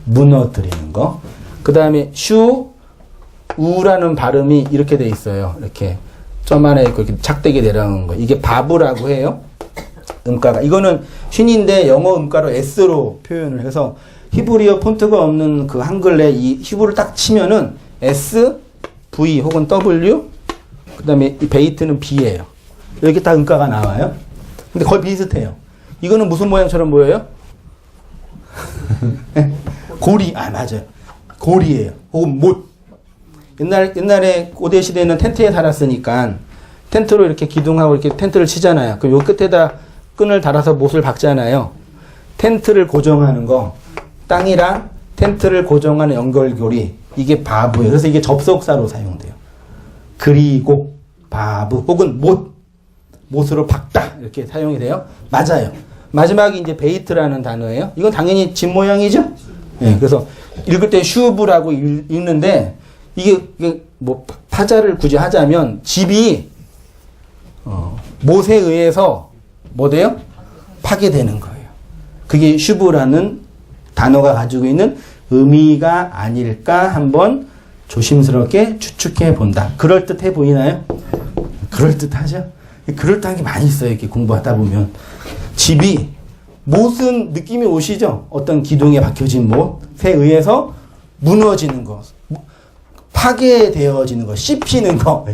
무너뜨리는 거. 그 다음에 우라는 발음이 이렇게 돼 있어요. 이렇게 점 안에 이렇게 착되게 내려가는 거. 이게 바브라고 해요. 음가가. 이거는 쉰인데 영어 음가로 S로 표현을 해서 히브리어 폰트가 없는 그 한글에 이 히브리를 딱 치면은 S, V 혹은 W, 그 다음에 이 베이트는 B예요. 이렇게 딱 음가가 나와요. 근데 거의 비슷해요. 이거는 무슨 모양처럼 보여요? 고리. 맞아요. 고리예요. 혹은 못. 옛날에 고대 시대에는 텐트에 살았으니까 텐트로 이렇게 기둥하고 이렇게 텐트를 치잖아요. 그럼 요 끝에다 끈을 달아서 못을 박잖아요. 텐트를 고정하는 거, 땅이랑 텐트를 고정하는 연결고리, 이게 바브예요. 그래서 이게 접속사로 사용돼요. 그리고 바브 혹은 못으로 박다 이렇게 사용이 돼요. 맞아요. 마지막이 이제 베이트라는 단어예요. 이건 당연히 집 모양이죠. 네, 그래서 읽을 때 슈브라고 읽는데 이게 뭐 파자를 굳이 하자면 집이 못에 의해서 뭐 돼요? 파괴되는 거예요. 그게 슈브라는 단어가 가지고 있는 의미가 아닐까 한번 조심스럽게 추측해 본다. 그럴듯해 보이나요? 그럴듯하죠? 그럴듯한 게 많이 있어요. 이렇게 공부하다 보면. 집이, 못은 느낌이 오시죠? 어떤 기둥에 박혀진 못에 의해서 무너지는 거, 파괴되어지는 거, 씹히는 거,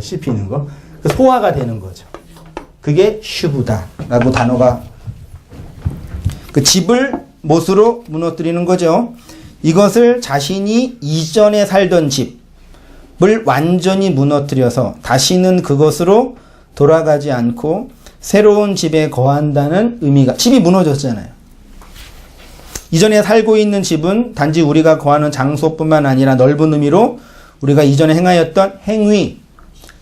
소화가 되는 거죠. 그게 슈브다라고 단어가, 그 집을 못으로 무너뜨리는 거죠. 이것을 자신이 이전에 살던 집을 완전히 무너뜨려서 다시는 그것으로 돌아가지 않고 새로운 집에 거한다는 의미가, 집이 무너졌잖아요. 이전에 살고 있는 집은 단지 우리가 거하는 장소뿐만 아니라 넓은 의미로 우리가 이전에 행하였던 행위,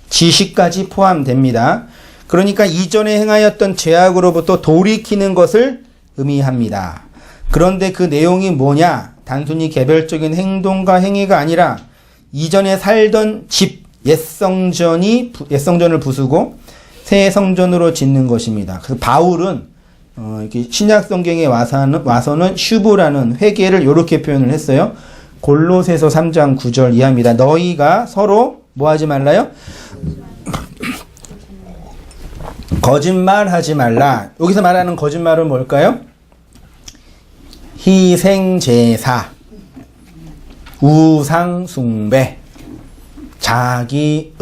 지식까지 포함됩니다. 그러니까 이전에 행하였던 죄악으로부터 돌이키는 것을 의미합니다. 그런데 그 내용이 뭐냐? 단순히 개별적인 행동과 행위가 아니라 이전에 살던 집, 옛 성전을 부수고 새 성전으로 짓는 것입니다. 그래서 바울은 이렇게 신약 성경에 와서는 슈브라는 회개를 이렇게 표현을 했어요. 골로새서 3장 9절 이하입니다. 너희가 서로 뭐 하지 말라요? 거짓말하지 말라. 여기서 말하는 거짓말은 뭘까요? 희생제사, 우상숭배, 자기의예요.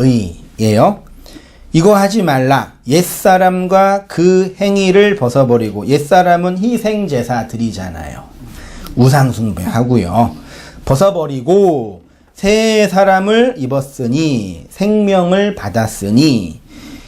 이거 하지 말라. 옛사람과 그 행위를 벗어버리고, 옛사람은 희생제사 드리잖아요. 우상숭배 하고요. 벗어버리고 새 사람을 입었으니 생명을 받았으니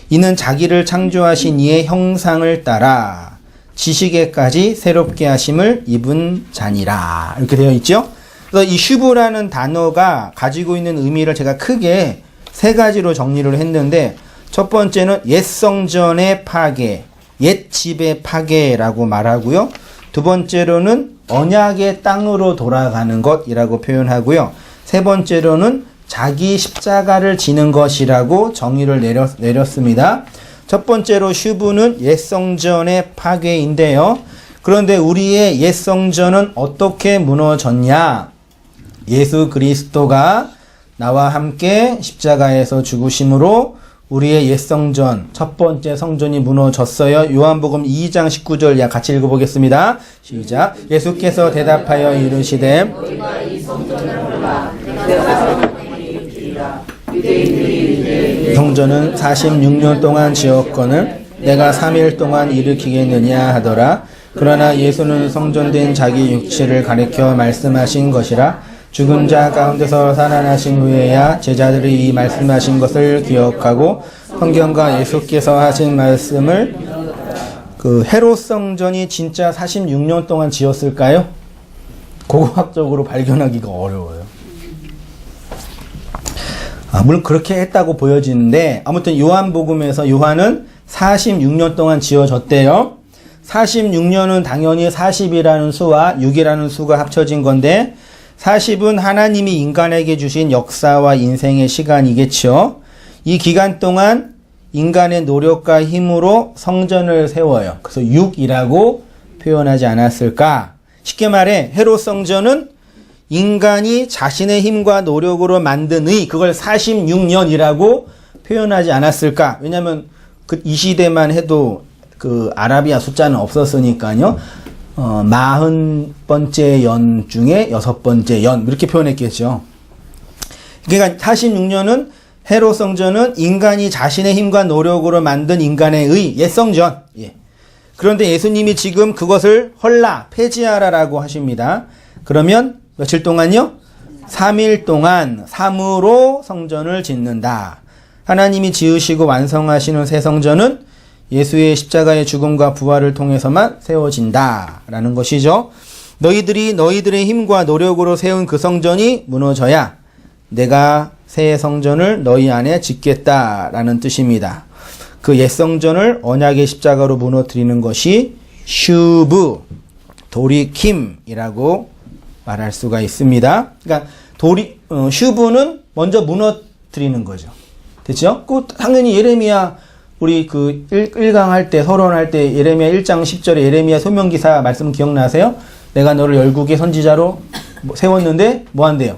이는 자기를 창조하신 이의 형상을 따라 지식에까지 새롭게 하심을 입은 자니라. 이렇게 되어 있죠. 그래서 이 슈브라는 단어가 가지고 있는 의미를 제가 크게 세 가지로 정리를 했는데, 첫 번째는 옛 성전의 파괴, 옛 집의 파괴라고 말하고요. 두 번째로는 언약의 땅으로 돌아가는 것이라고 표현하고요. 세 번째로는 자기 십자가를 지는 것이라고 정의를 내렸습니다. 첫 번째로 슈브는 옛 성전의 파괴인데요. 그런데 우리의 옛 성전은 어떻게 무너졌냐? 예수 그리스도가 나와 함께 십자가에서 죽으심으로 우리의 옛 성전, 첫 번째 성전이 무너졌어요. 요한복음 2장 19절 같이 읽어보겠습니다. 시작. 예수께서 대답하여 이르시되 성전은 46년 동안 지었거늘 내가 3일 동안 일으키겠느냐 하더라. 그러나 예수는 성전된 자기 육체를 가리켜 말씀하신 것이라. 죽은 자 가운데서 살아나신 후에야 제자들이 이 말씀하신 것을 기억하고 성경과 예수께서 하신 말씀을, 그 헤롯 성전이 진짜 46년 동안 지었을까요? 고고학적으로 발견하기가 어려워요. 물론 그렇게 했다고 보여지는데, 아무튼 요한복음에서 요한은 46년 동안 지어졌대요. 46년은 당연히 40이라는 수와 6이라는 수가 합쳐진 건데, 40은 하나님이 인간에게 주신 역사와 인생의 시간이겠죠. 이 기간 동안 인간의 노력과 힘으로 성전을 세워요. 그래서 6이라고 표현하지 않았을까? 쉽게 말해 헤롯 성전은 인간이 자신의 힘과 노력으로 만든 그걸 46년이라고 표현하지 않았을까? 왜냐하면 이 시대만 해도 그 아라비아 숫자는 없었으니까요. 40번째 연 중에 6번째 연, 이렇게 표현했겠죠. 그러니까 46년은 헤롯 성전은 인간이 자신의 힘과 노력으로 만든 인간의 옛 성전. 예. 그런데 예수님이 지금 그것을 헐라, 폐지하라라고 하십니다. 그러면 며칠 동안요? 3일 동안 3으로 성전을 짓는다. 하나님이 지으시고 완성하시는 새 성전은 예수의 십자가의 죽음과 부활을 통해서만 세워진다 라는 것이죠. 너희들이 너희들의 힘과 노력으로 세운 그 성전이 무너져야 내가 새 성전을 너희 안에 짓겠다라는 뜻입니다. 그 옛 성전을 언약의 십자가로 무너뜨리는 것이 슈브, 돌이킴이라고 말할 수가 있습니다. 그러니까 슈브는 먼저 무너뜨리는 거죠. 됐죠? 당연히 예레미야 우리 그 1강 할 때, 서론할 때 예레미야 1장 10절에 예레미야 소명기사 말씀 기억나세요? 내가 너를 열국의 선지자로 세웠는데 뭐 한대요?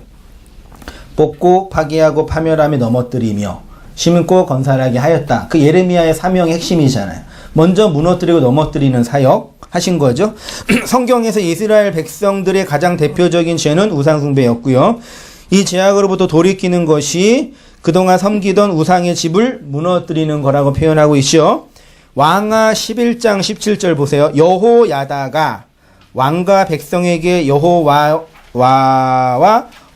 뽑고 파괴하고 파멸하며 넘어뜨리며 심고 건설하게 하였다. 그 예레미야의 사명의 핵심이잖아요. 먼저 무너뜨리고 넘어뜨리는 사역 하신 거죠. 성경에서 이스라엘 백성들의 가장 대표적인 죄는 우상숭배였고요. 이 죄악으로부터 돌이키는 것이 그동안 섬기던 우상의 집을 무너뜨리는 거라고 표현하고 있죠. 왕하 11장 17절 보세요. 여호야다가 왕과 백성에게 여호와와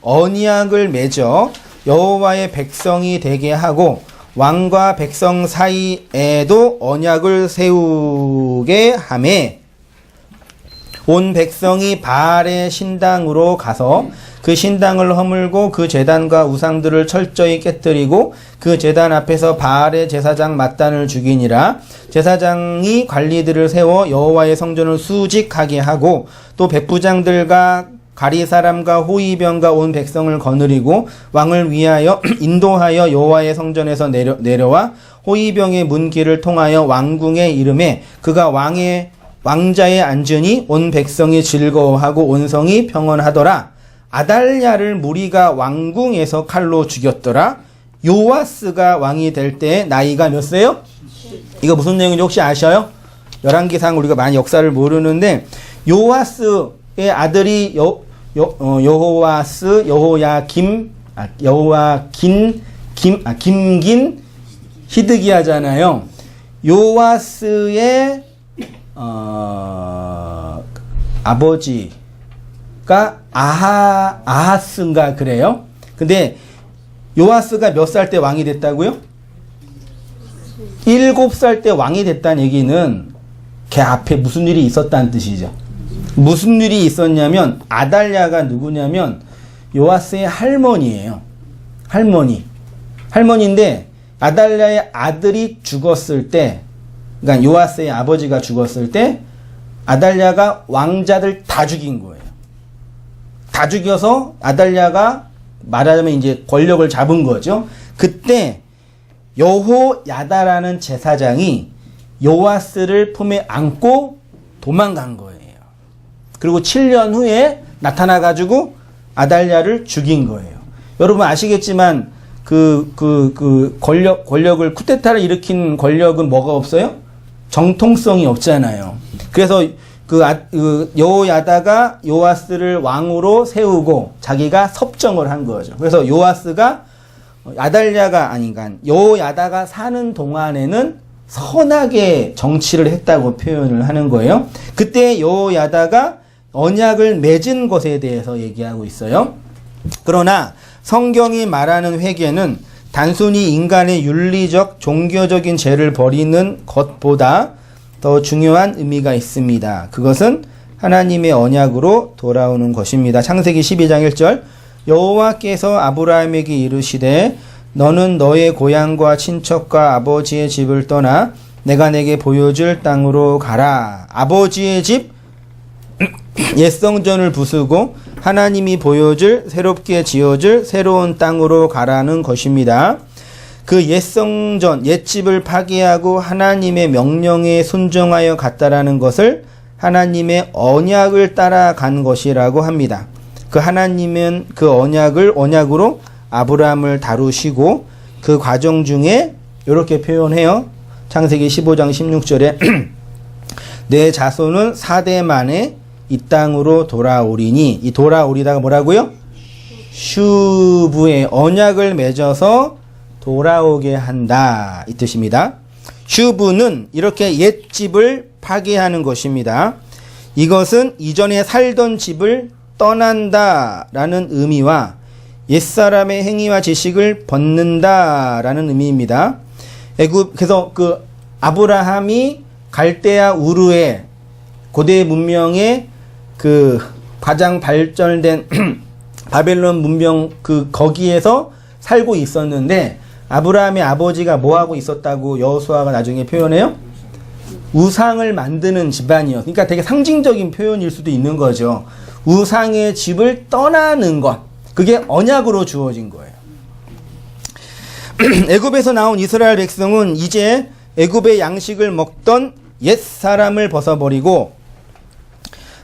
언약을 맺어 여호와의 백성이 되게 하고 왕과 백성 사이에도 언약을 세우게 하매 온 백성이 바알의 신당으로 가서 그 신당을 허물고 그 제단과 우상들을 철저히 깨뜨리고 그 제단 앞에서 바알의 제사장 맏단을 죽이니라. 제사장이 관리들을 세워 여호와의 성전을 수직하게 하고 또 백부장들과 가리 사람과 호위병과 온 백성을 거느리고 왕을 위하여 인도하여 여호와의 성전에서 내려와 호위병의 문길을 통하여 왕궁에 이르매 그가 왕자에 앉으니 온 백성이 즐거워하고 온 성이 평온하더라. 아달랴를 무리가 왕궁에서 칼로 죽였더라. 요아스가 왕이 될 때 나이가 몇 세요? 이거 무슨 내용인지 혹시 아셔요? 열왕기상 우리가 많이 역사를 모르는데 요아스의 아들이 김긴 히드기야잖아요. 요아스의 아버지가 아하스인가 그래요. 근데 요아스가 몇 살 때 왕이 됐다고요? 7살 때 왕이 됐다는 얘기는 걔 앞에 무슨 일이 있었다는 뜻이죠. 무슨 일이 있었냐면 아달랴가 누구냐면 요아스의 할머니예요. 할머니인데 아달랴의 아들이 죽었을 때, 그러니까 요아스의 아버지가 죽었을 때 아달랴가 왕자들 다 죽인 거예요. 다 죽여서 아달랴가 말하자면 이제 권력을 잡은 거죠. 그때 여호야다라는 제사장이 요아스를 품에 안고 도망간 거예요. 그리고 7년 후에 나타나가지고 아달랴를 죽인 거예요. 여러분 아시겠지만 권력을 쿠데타를 일으킨 권력은 뭐가 없어요? 정통성이 없잖아요. 그래서 여호야다가 요아스를 왕으로 세우고 자기가 섭정을 한 거죠. 그래서 요아스가 여호야다가 사는 동안에는 선하게 정치를 했다고 표현을 하는 거예요. 그때 여호야다가 언약을 맺은 것에 대해서 얘기하고 있어요. 그러나 성경이 말하는 회개는 단순히 인간의 윤리적, 종교적인 죄를 버리는 것보다 더 중요한 의미가 있습니다. 그것은 하나님의 언약으로 돌아오는 것입니다. 창세기 12장 1절 여호와께서 아브라함에게 이르시되 너는 너의 고향과 친척과 아버지의 집을 떠나 내가 내게 보여줄 땅으로 가라. 아버지의 집 옛 성전을 부수고 하나님이 보여줄 새롭게 지어줄 새로운 땅으로 가라는 것입니다. 그 옛 성전, 옛 집을 파괴하고 하나님의 명령에 순종하여 갔다라는 것을 하나님의 언약을 따라간 것이라고 합니다. 그 하나님은 그 언약으로 아브라함을 다루시고 그 과정 중에 이렇게 표현해요. 창세기 15장 16절에 내 자손은 4대 만에 이 땅으로 돌아오리니, 이 돌아오리다가 뭐라고요? 슈브의 언약을 맺어서 돌아오게 한다 이 뜻입니다. 슈브는 이렇게 옛 집을 파괴하는 것입니다. 이것은 이전에 살던 집을 떠난다라는 의미와 옛사람의 행위와 지식을 벗는다라는 의미입니다. 그래서 그 아브라함이 갈대아 우르의 고대 문명의 그 가장 발전된 바벨론 문명 거기에서 살고 있었는데 아브라함의 아버지가 뭐 하고 있었다고 여호수아가 나중에 표현해요? 우상을 만드는 집안이요. 그러니까 되게 상징적인 표현일 수도 있는 거죠. 우상의 집을 떠나는 것. 그게 언약으로 주어진 거예요. 애굽에서 나온 이스라엘 백성은 이제 애굽의 양식을 먹던 옛 사람을 벗어버리고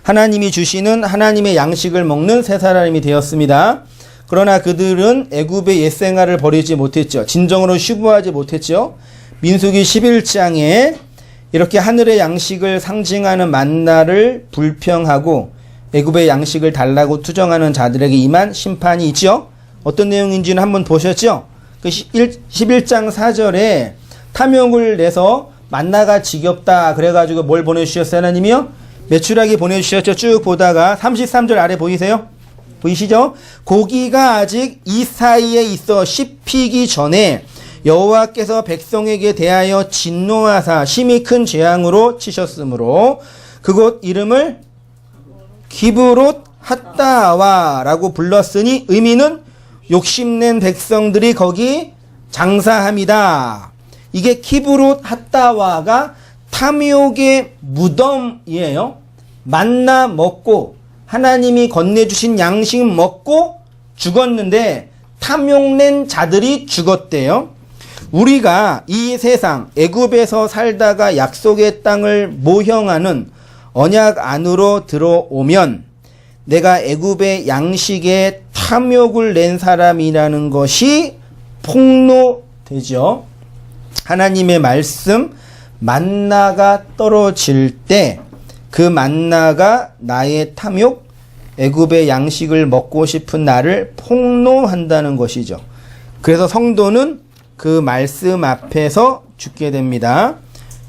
하나님이 주시는 하나님의 양식을 먹는 새 사람이 되었습니다. 그러나 그들은 애굽의 옛 생활을 버리지 못했죠. 진정으로 휴부하지 못했죠. 민수기 11장에 이렇게 하늘의 양식을 상징하는 만나를 불평하고 애굽의 양식을 달라고 투정하는 자들에게 임한 심판이 있죠. 어떤 내용인지는 한번 보셨죠? 그 11장 4절에 탐욕을 내서 만나가 지겹다 그래가지고 뭘 보내주셨어요? 하나님이요? 메추라기 보내주셨죠. 쭉 보다가 33절 아래 보이세요? 보이시죠? 고기가 아직 이 사이에 있어 씹히기 전에 여호와께서 백성에게 대하여 진노하사 심히 큰 재앙으로 치셨으므로 그곳 이름을 기브롯 핫다와라고 불렀으니 의미는 욕심낸 백성들이 거기 장사합니다. 이게 기브롯 핫다와가 탐욕의 무덤이에요. 만나 먹고 하나님이 건네주신 양식 먹고 죽었는데 탐욕낸 자들이 죽었대요. 우리가 이 세상 애굽에서 살다가 약속의 땅을 모형하는 언약 안으로 들어오면 내가 애굽의 양식에 탐욕을 낸 사람이라는 것이 폭로되죠. 하나님의 말씀 만나가 떨어질 때 그 만나가 나의 탐욕, 애굽의 양식을 먹고 싶은 나를 폭로한다는 것이죠. 그래서 성도는 그 말씀 앞에서 죽게 됩니다.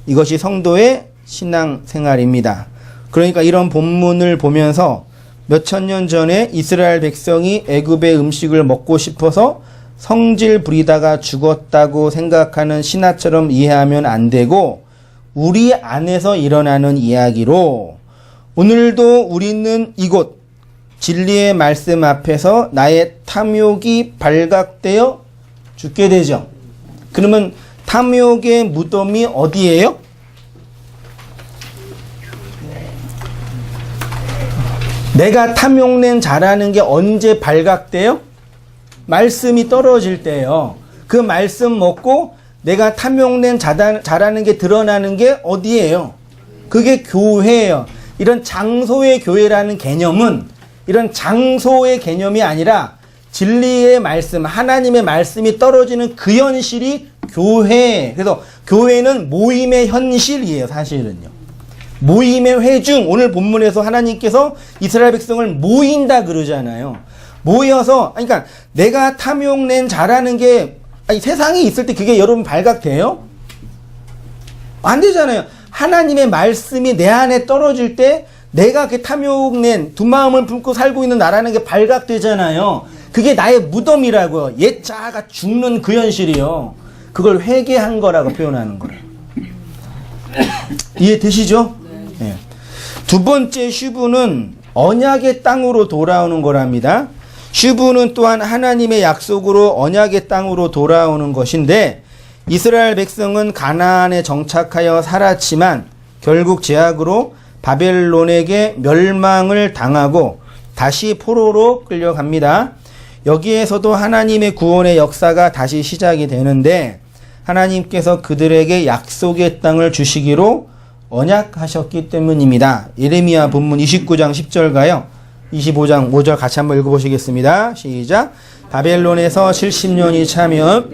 이것이 성도의 신앙생활입니다. 그러니까 이런 본문을 보면서 몇천 년 전에 이스라엘 백성이 애굽의 음식을 먹고 싶어서 성질 부리다가 죽었다고 생각하는 신화처럼 이해하면 안 되고 우리 안에서 일어나는 이야기로 오늘도 우리는 이곳 진리의 말씀 앞에서 나의 탐욕이 발각되어 죽게 되죠. 그러면 탐욕의 무덤이 어디예요? 내가 탐욕낸 자라는 게 언제 발각돼요? 말씀이 떨어질 때예요. 그 말씀 먹고 내가 탐욕낸 자라는 게 드러나는 게 어디예요? 그게 교회예요. 이런 장소의 교회라는 개념은 이런 장소의 개념이 아니라 진리의 말씀, 하나님의 말씀이 떨어지는 그 현실이 교회. 그래서 교회는 모임의 현실이에요, 사실은요. 모임의 회중. 오늘 본문에서 하나님께서 이스라엘 백성을 모인다 그러잖아요. 모여서, 그러니까 내가 탐욕낸 자라는 게 세상에 있을 때 그게 여러분 발각돼요? 안 되잖아요. 하나님의 말씀이 내 안에 떨어질 때 내가 그 탐욕낸 두 마음을 품고 살고 있는 나라는 게 발각되잖아요. 그게 나의 무덤이라고요. 옛 자아가 죽는 그 현실이요. 그걸 회개한 거라고 표현하는 거예요. 이해되시죠? 네. 두 번째 슈브는 언약의 땅으로 돌아오는 거랍니다. 슈브는 또한 하나님의 약속으로 언약의 땅으로 돌아오는 것인데 이스라엘 백성은 가나안에 정착하여 살았지만 결국 제약으로 바벨론에게 멸망을 당하고 다시 포로로 끌려갑니다. 여기에서도 하나님의 구원의 역사가 다시 시작이 되는데 하나님께서 그들에게 약속의 땅을 주시기로 언약하셨기 때문입니다. 예레미야 본문 29장 10절가요. 25장 5절 같이 한번 읽어보시겠습니다. 시작. 바벨론에서 70년이 차면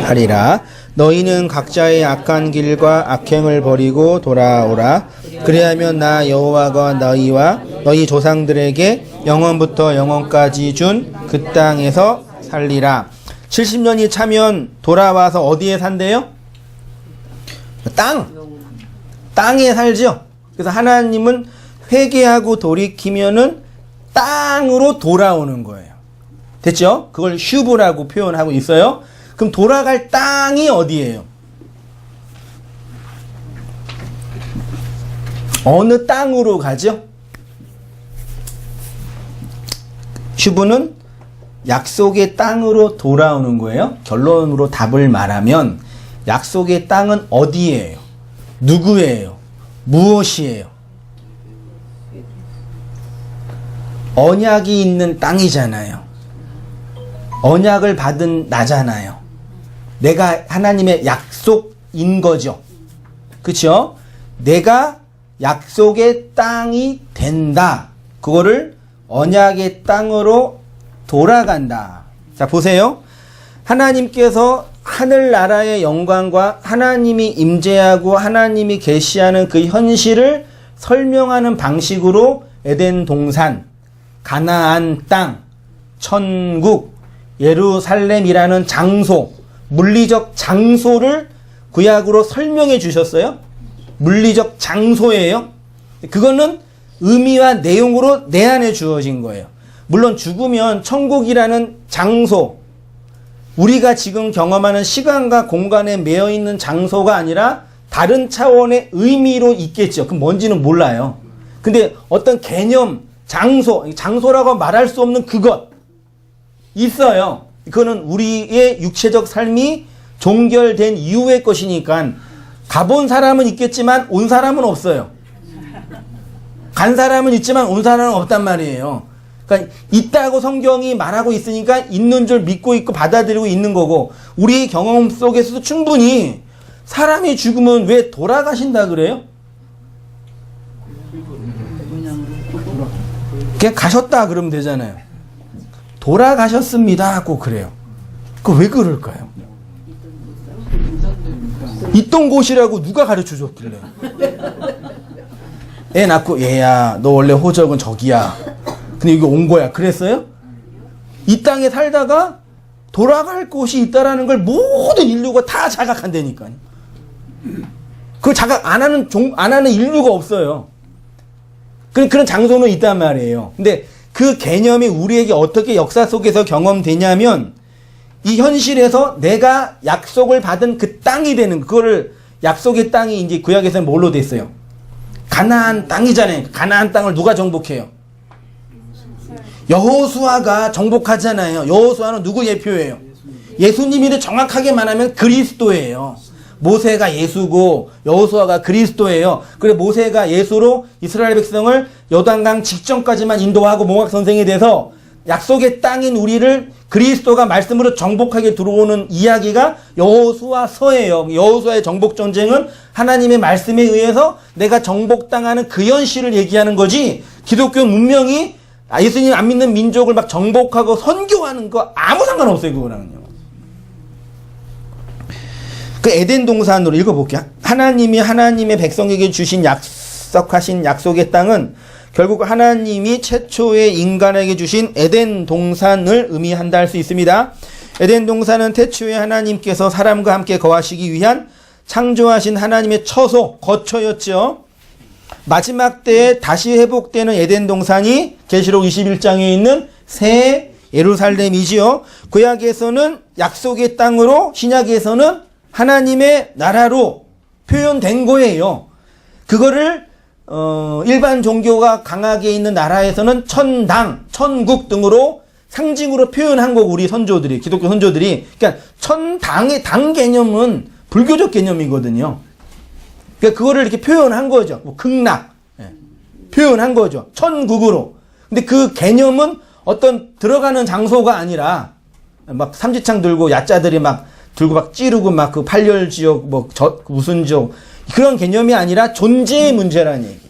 하리라. 너희는 각자의 악한 길과 악행을 버리고 돌아오라. 그리하면 나 여호와가 너희와 너희 조상들에게 영원부터 영원까지 준 그 땅에서 살리라. 70년이 차면 돌아와서 어디에 산대요? 땅에 살죠. 그래서 하나님은 회개하고 돌이키면은 땅으로 돌아오는 거예요. 됐죠? 그걸 슈브라고 표현하고 있어요. 그럼 돌아갈 땅이 어디예요? 어느 땅으로 가죠? 슈브는 약속의 땅으로 돌아오는 거예요. 결론으로 답을 말하면 약속의 땅은 어디예요? 누구예요? 무엇이에요? 언약이 있는 땅이잖아요. 언약을 받은 나잖아요. 내가 하나님의 약속인 거죠. 그렇죠? 내가 약속의 땅이 된다. 그거를 언약의 땅으로 돌아간다. 자, 보세요. 하나님께서 하늘나라의 영광과 하나님이 임재하고 하나님이 계시하는 그 현실을 설명하는 방식으로 에덴 동산, 가나안 땅, 천국, 예루살렘이라는 장소, 물리적 장소를 구약으로 설명해 주셨어요. 물리적 장소예요. 그거는 의미와 내용으로 내 안에 주어진 거예요. 물론 죽으면 천국이라는 장소, 우리가 지금 경험하는 시간과 공간에 매여 있는 장소가 아니라 다른 차원의 의미로 있겠죠. 그럼 뭔지는 몰라요. 근데 어떤 개념, 장소라고 말할 수 없는 그것 있어요. 그거는 우리의 육체적 삶이 종결된 이후의 것이니까 가본 사람은 있겠지만 온 사람은 없어요. 간 사람은 있지만 온 사람은 없단 말이에요. 그러니까 있다고 성경이 말하고 있으니까 있는 줄 믿고 있고 받아들이고 있는 거고, 우리의 경험 속에서도 충분히 사람이 죽으면 왜 돌아가신다 그래요? 그냥 가셨다 그러면 되잖아요. 돌아가셨습니다 하고 그래요. 그 왜 그럴까요? 있던 곳이라고 누가 가르쳐 줬길래? 애 낳고 얘야 너 원래 호적은 저기야. 근데 여기 온 거야. 그랬어요? 이 땅에 살다가 돌아갈 곳이 있다라는 걸 모든 인류가 다 자각한다니까요. 그걸 자각 안 하는 인류가 없어요. 그런 장소는 있단 말이에요. 근데 그 개념이 우리에게 어떻게 역사 속에서 경험되냐면 이 현실에서 내가 약속을 받은 그 땅이 되는, 그거를 약속의 땅이 이제 구약에서는 뭘로 됐어요? 가나안 땅이잖아요. 가나안 땅을 누가 정복해요? 여호수아가 정복하잖아요. 여호수아는 누구 예표예요? 예수님인데 정확하게 말하면 그리스도예요. 모세가 예수고 여호수아가 그리스도예요. 그래 모세가 예수로 이스라엘 백성을 요단강 직전까지만 인도하고 몽학 선생이 돼서 약속의 땅인 우리를 그리스도가 말씀으로 정복하게 들어오는 이야기가 여호수아서예요. 여호수아의 정복 전쟁은 하나님의 말씀에 의해서 내가 정복당하는 그 현실을 얘기하는 거지, 기독교 문명이 예수님 안 믿는 민족을 막 정복하고 선교하는 거 아무 상관없어요. 그거랑은요. 그 에덴 동산으로 읽어볼게요. 하나님이 하나님의 백성에게 주신 약속하신 약속의 땅은 결국 하나님이 최초의 인간에게 주신 에덴 동산을 의미한다 할 수 있습니다. 에덴 동산은 태초에 하나님께서 사람과 함께 거하시기 위한 창조하신 하나님의 처소, 거처였죠. 마지막 때에 다시 회복되는 에덴 동산이 계시록 21장에 있는 새 예루살렘이지요. 구약에서는 약속의 땅으로, 신약에서는 하나님의 나라로 표현된 거예요. 그거를 일반 종교가 강하게 있는 나라에서는 천당, 천국 등으로 상징으로 표현한 거고, 우리 선조들이, 기독교 선조들이. 그러니까 천당의 당 개념은 불교적 개념이거든요. 그러니까 그거를 이렇게 표현한 거죠. 뭐 극락, 표현한 거죠. 천국으로. 근데 그 개념은 어떤 들어가는 장소가 아니라 막 삼지창 들고 야자들이 막 들고 막 찌르고 막 그 팔열 지역 뭐 무슨 지역, 그런 개념이 아니라 존재의 문제라는 얘기예요.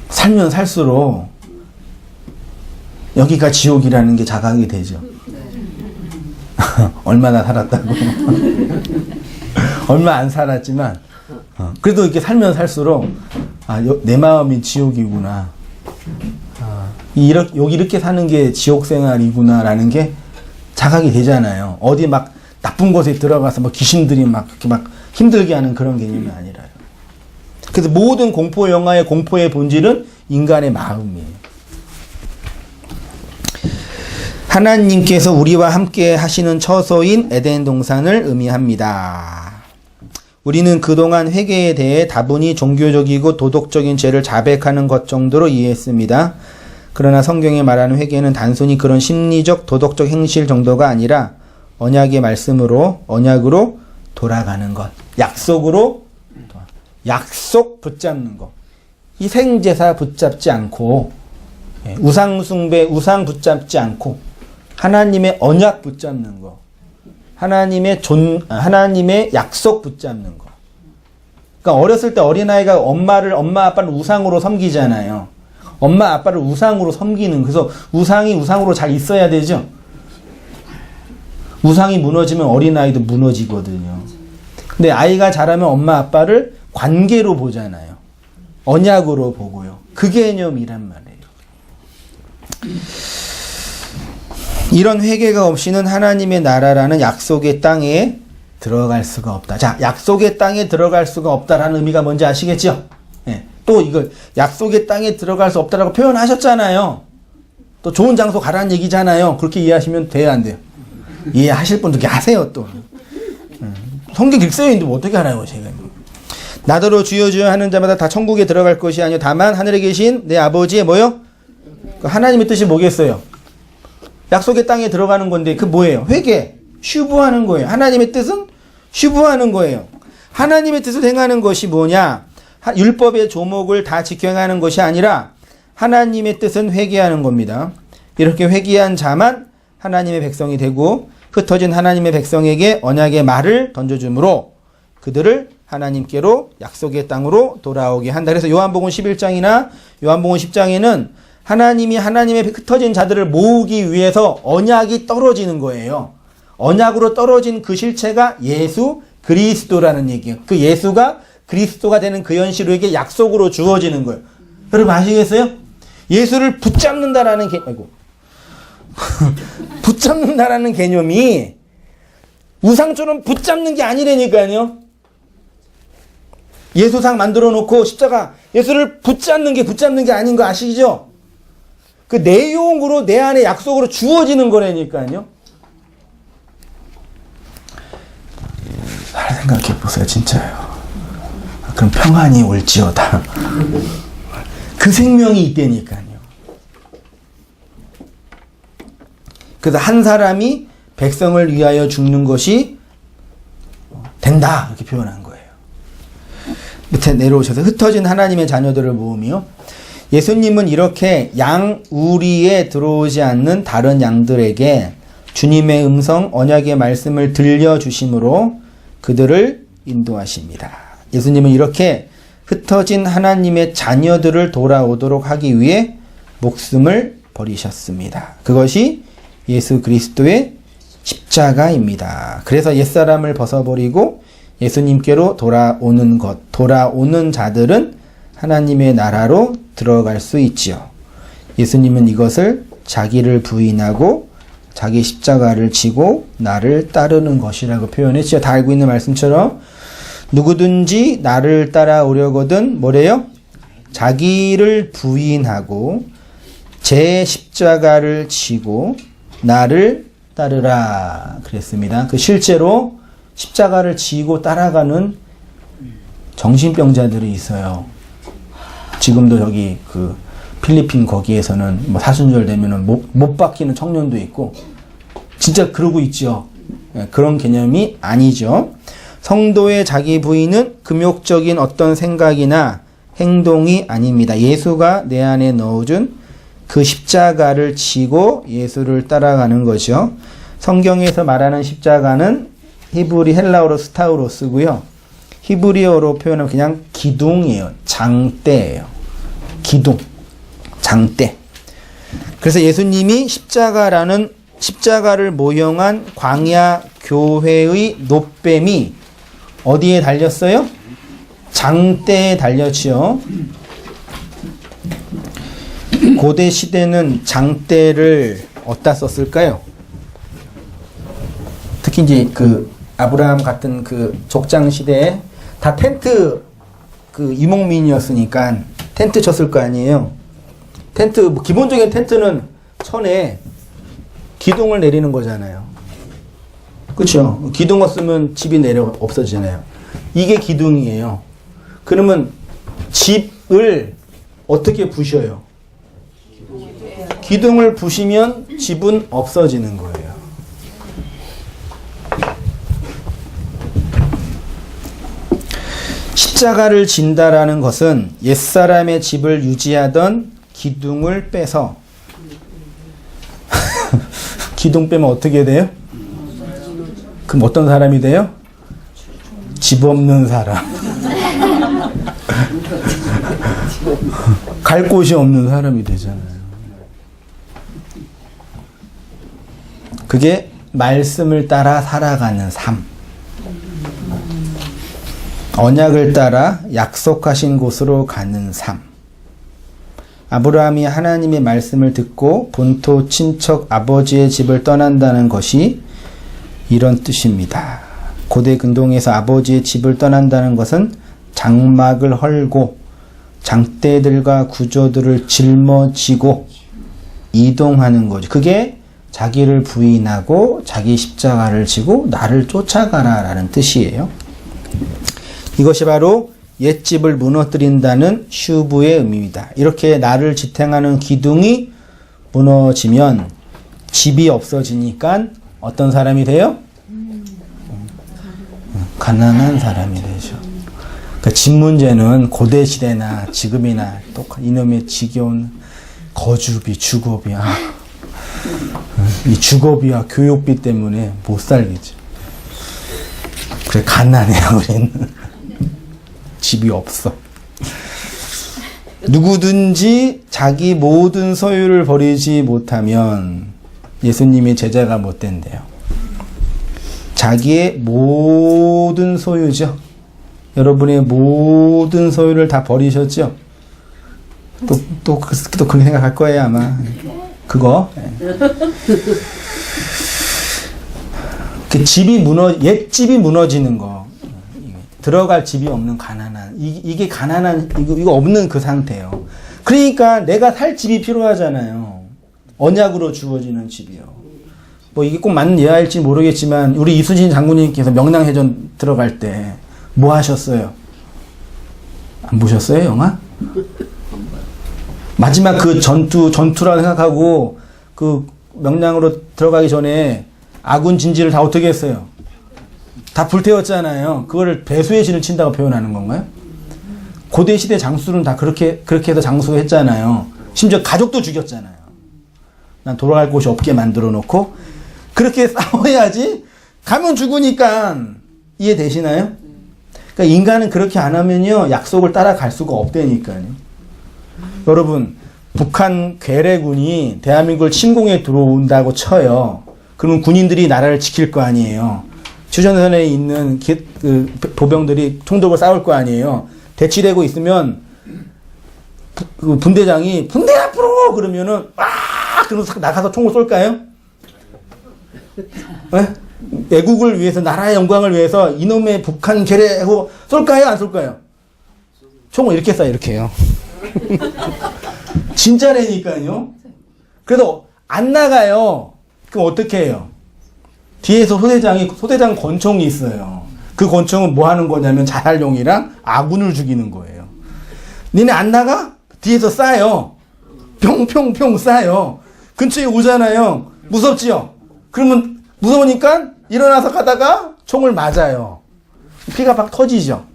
살면 살수록 여기가 지옥이라는 게 자각이 되죠. 얼마나 살았다고. 얼마 안 살았지만 그래도 이렇게 살면 살수록 내 마음이 지옥이구나. 여기 이렇게 사는 게 지옥 생활이구나라는 게 자각이 되잖아요. 어디 막 나쁜 곳에 들어가서 뭐 귀신들이 막 그렇게 막 힘들게 하는 그런 개념이 아니라요. 그래서 모든 공포 영화의 공포의 본질은 인간의 마음이에요. 하나님께서 우리와 함께 하시는 처소인 에덴 동산을 의미합니다. 우리는 그동안 회개에 대해 다분히 종교적이고 도덕적인 죄를 자백하는 것 정도로 이해했습니다. 그러나 성경에 말하는 회개는 단순히 그런 심리적 도덕적 행실 정도가 아니라 언약의 말씀으로 언약으로 돌아가는 것. 약속 붙잡는 것. 희생제사 붙잡지 않고 우상숭배, 우상 붙잡지 않고 하나님의 언약 붙잡는 거. 하나님의 약속 붙잡는 거. 그러니까 어렸을 때 어린아이가 엄마 아빠를 우상으로 섬기잖아요. 엄마 아빠를 우상으로 섬기는, 그래서 우상이 우상으로 잘 있어야 되죠. 우상이 무너지면 어린아이도 무너지거든요. 근데 아이가 자라면 엄마 아빠를 관계로 보잖아요. 언약으로 보고요. 그 개념이란 말이에요. 이런 회개가 없이는 하나님의 나라라는 약속의 땅에 들어갈 수가 없다. 자, 약속의 땅에 들어갈 수가 없다라는 의미가 뭔지 아시겠죠? 네. 또 이걸 약속의 땅에 들어갈 수 없다라고 표현하셨잖아요. 또 좋은 장소 가라는 얘기잖아요. 그렇게 이해하시면 돼요, 안 돼요? 이해하실 분도 하세요, 또. 성경 읽어요. 있는데 뭐 어떻게 알아요, 제가. 나더러 주여 주여 하는 자마다 다 천국에 들어갈 것이 아니요 다만 하늘에 계신 내 아버지의 뭐요? 그 하나님의 뜻이 뭐겠어요? 약속의 땅에 들어가는 건데 그 뭐예요? 회개, 슈브하는 거예요. 하나님의 뜻은 슈브하는 거예요. 하나님의 뜻을 행하는 것이 뭐냐? 율법의 조목을 다 지켜 행하는 것이 아니라 하나님의 뜻은 회개하는 겁니다. 이렇게 회개한 자만 하나님의 백성이 되고 흩어진 하나님의 백성에게 언약의 말을 던져주므로 그들을 하나님께로 약속의 땅으로 돌아오게 한다. 그래서 요한복음 11장이나 요한복음 10장에는 하나님이 하나님의 흩어진 자들을 모으기 위해서 언약이 떨어지는 거예요. 언약으로 떨어진 그 실체가 예수 그리스도라는 얘기예요. 그 예수가 그리스도가 되는 그 현실에게 약속으로 주어지는 거예요. 여러분 아시겠어요? 예수를 붙잡는다라는 붙잡는다라는 개념이 우상처럼 붙잡는 게 아니라니까요. 예수상 만들어 놓고 십자가 예수를 붙잡는 게 아닌 거 아시죠? 그 내용으로 내 안에 약속으로 주어지는 거라니까요. 잘 생각해 보세요, 진짜요. 그럼 평안이 올지어다. 그 생명이 있다니까요. 그래서 한 사람이 백성을 위하여 죽는 것이 된다. 이렇게 표현한 거예요. 밑에 내려오셔서 흩어진 하나님의 자녀들을 모으며 예수님은 이렇게 양 우리에 들어오지 않는 다른 양들에게 주님의 음성 언약의 말씀을 들려주심으로 그들을 인도하십니다. 예수님은 이렇게 흩어진 하나님의 자녀들을 돌아오도록 하기 위해 목숨을 버리셨습니다. 그것이 예수 그리스도의 십자가입니다. 그래서 옛사람을 벗어버리고 예수님께로 돌아오는 자들은 하나님의 나라로 들어갈 수 있지요. 예수님은 이것을 자기를 부인하고 자기 십자가를 지고 나를 따르는 것이라고 표현했죠. 다 알고 있는 말씀처럼 누구든지 나를 따라오려거든 뭐래요? 자기를 부인하고 제 십자가를 지고 나를 따르라 그랬습니다. 그 실제로 십자가를 지고 따라가는 정신병자들이 있어요. 지금도 여기 그 필리핀 거기에서는 뭐 사순절 되면은 못 박히는 청년도 있고 진짜 그러고 있죠. 그런 개념이 아니죠. 성도의 자기 부인은 금욕적인 어떤 생각이나 행동이 아닙니다. 예수가 내 안에 넣어준 그 십자가를 지고 예수를 따라가는 거죠. 성경에서 말하는 십자가는 히브리 헬라어로 스타우로스고요. 히브리어로 표현하면 그냥 기둥이에요. 장대예요. 기둥, 장대. 그래서 예수님이 십자가를 모형한 광야 교회의 노뱀이 어디에 달렸어요? 장대에 달렸지요. 고대 시대는 장대를 어디다 썼을까요? 특히 이제 그 아브라함 같은 그 족장 시대에 다 텐트 그 이목민이었으니까 텐트 쳤을 거 아니에요. 텐트 뭐 기본적인 텐트는 천에 기둥을 내리는 거잖아요. 그렇죠? 기둥 없으면 집이 없어지잖아요. 이게 기둥이에요. 그러면 집을 어떻게 부셔요? 기둥을 부시면 집은 없어지는 거예요. 십자가를 진다라는 것은 옛사람의 집을 유지하던 기둥을 빼서 기둥 빼면 어떻게 돼요? 그럼 어떤 사람이 돼요? 집 없는 사람. 갈 곳이 없는 사람이 되잖아요. 그게 말씀을 따라 살아가는 삶. 언약을 따라 약속하신 곳으로 가는 삶. 아브라함이 하나님의 말씀을 듣고 본토 친척 아버지의 집을 떠난다는 것이 이런 뜻입니다. 고대 근동에서 아버지의 집을 떠난다는 것은 장막을 헐고 장대들과 구조들을 짊어지고 이동하는 거죠. 그게 자기를 부인하고 자기 십자가를 지고 나를 쫓아가라 라는 뜻이에요. 이것이 바로 옛집을 무너뜨린다는 슈브의 의미입니다. 이렇게 나를 지탱하는 기둥이 무너지면 집이 없어지니까 어떤 사람이 돼요? 가난한 사람이 되죠. 그러니까 집 문제는 고대 시대나 지금이나 똑같 이놈의 지겨운 거주비, 주거비, 이 주거비와 교육비 때문에 못 살겠죠. 그래 가난해요 우리는. 집이 없어. 누구든지 자기 모든 소유를 버리지 못하면 예수님의 제자가 못 된대요. 자기의 모든 소유죠. 여러분의 모든 소유를 다 버리셨죠? 또 그렇게 생각할 거예요 아마. 그거. 그 옛집이 무너지는 거. 들어갈 집이 없는 가난한, 이게 가난한, 이거 없는 그 상태예요. 그러니까 내가 살 집이 필요하잖아요. 언약으로 주어지는 집이요. 뭐 이게 꼭 맞는 예화일지 모르겠지만, 우리 이수진 장군님께서 명랑해전 들어갈 때 뭐 하셨어요? 안 보셨어요, 영화? 마지막 그 전투라고 생각하고, 그 명량으로 들어가기 전에 아군 진지를 다 어떻게 했어요? 다 불태웠잖아요. 그거를 배수의 신을 친다고 표현하는 건가요? 고대 시대 장수는 다 그렇게 해서 장수했잖아요. 심지어 가족도 죽였잖아요. 난 돌아갈 곳이 없게 만들어 놓고 그렇게 싸워야지. 가면 죽으니까. 이해되시나요? 그러니까 인간은 그렇게 안 하면요 약속을 따라갈 수가 없다니까요. 여러분 북한 괴뢰군이 대한민국을 침공해 들어온다고 쳐요. 그러면 군인들이 나라를 지킬 거 아니에요. 주전선에 있는 그 보병들이 총독을 싸울 거 아니에요. 대치되고 있으면 그 분대장이 분대 앞으로 그러면은 그러면서 나가서 총을 쏠까요? 네? 애국을 위해서 나라의 영광을 위해서 이놈의 북한 괴뢰하고 쏠까요? 안 쏠까요? 총을 이렇게 쏴요. 이렇게요. 진짜라니까요. 그래도 안 나가요. 그럼 어떻게 해요? 뒤에서 소대장 권총이 있어요. 그 권총은 뭐 하는 거냐면 자살용이랑 아군을 죽이는 거예요. 니네 안 나가? 뒤에서 쏴요. 평평평 쏴요. 근처에 오잖아요. 무섭지요? 그러면 무서우니까 일어나서 가다가 총을 맞아요. 피가 막 터지죠.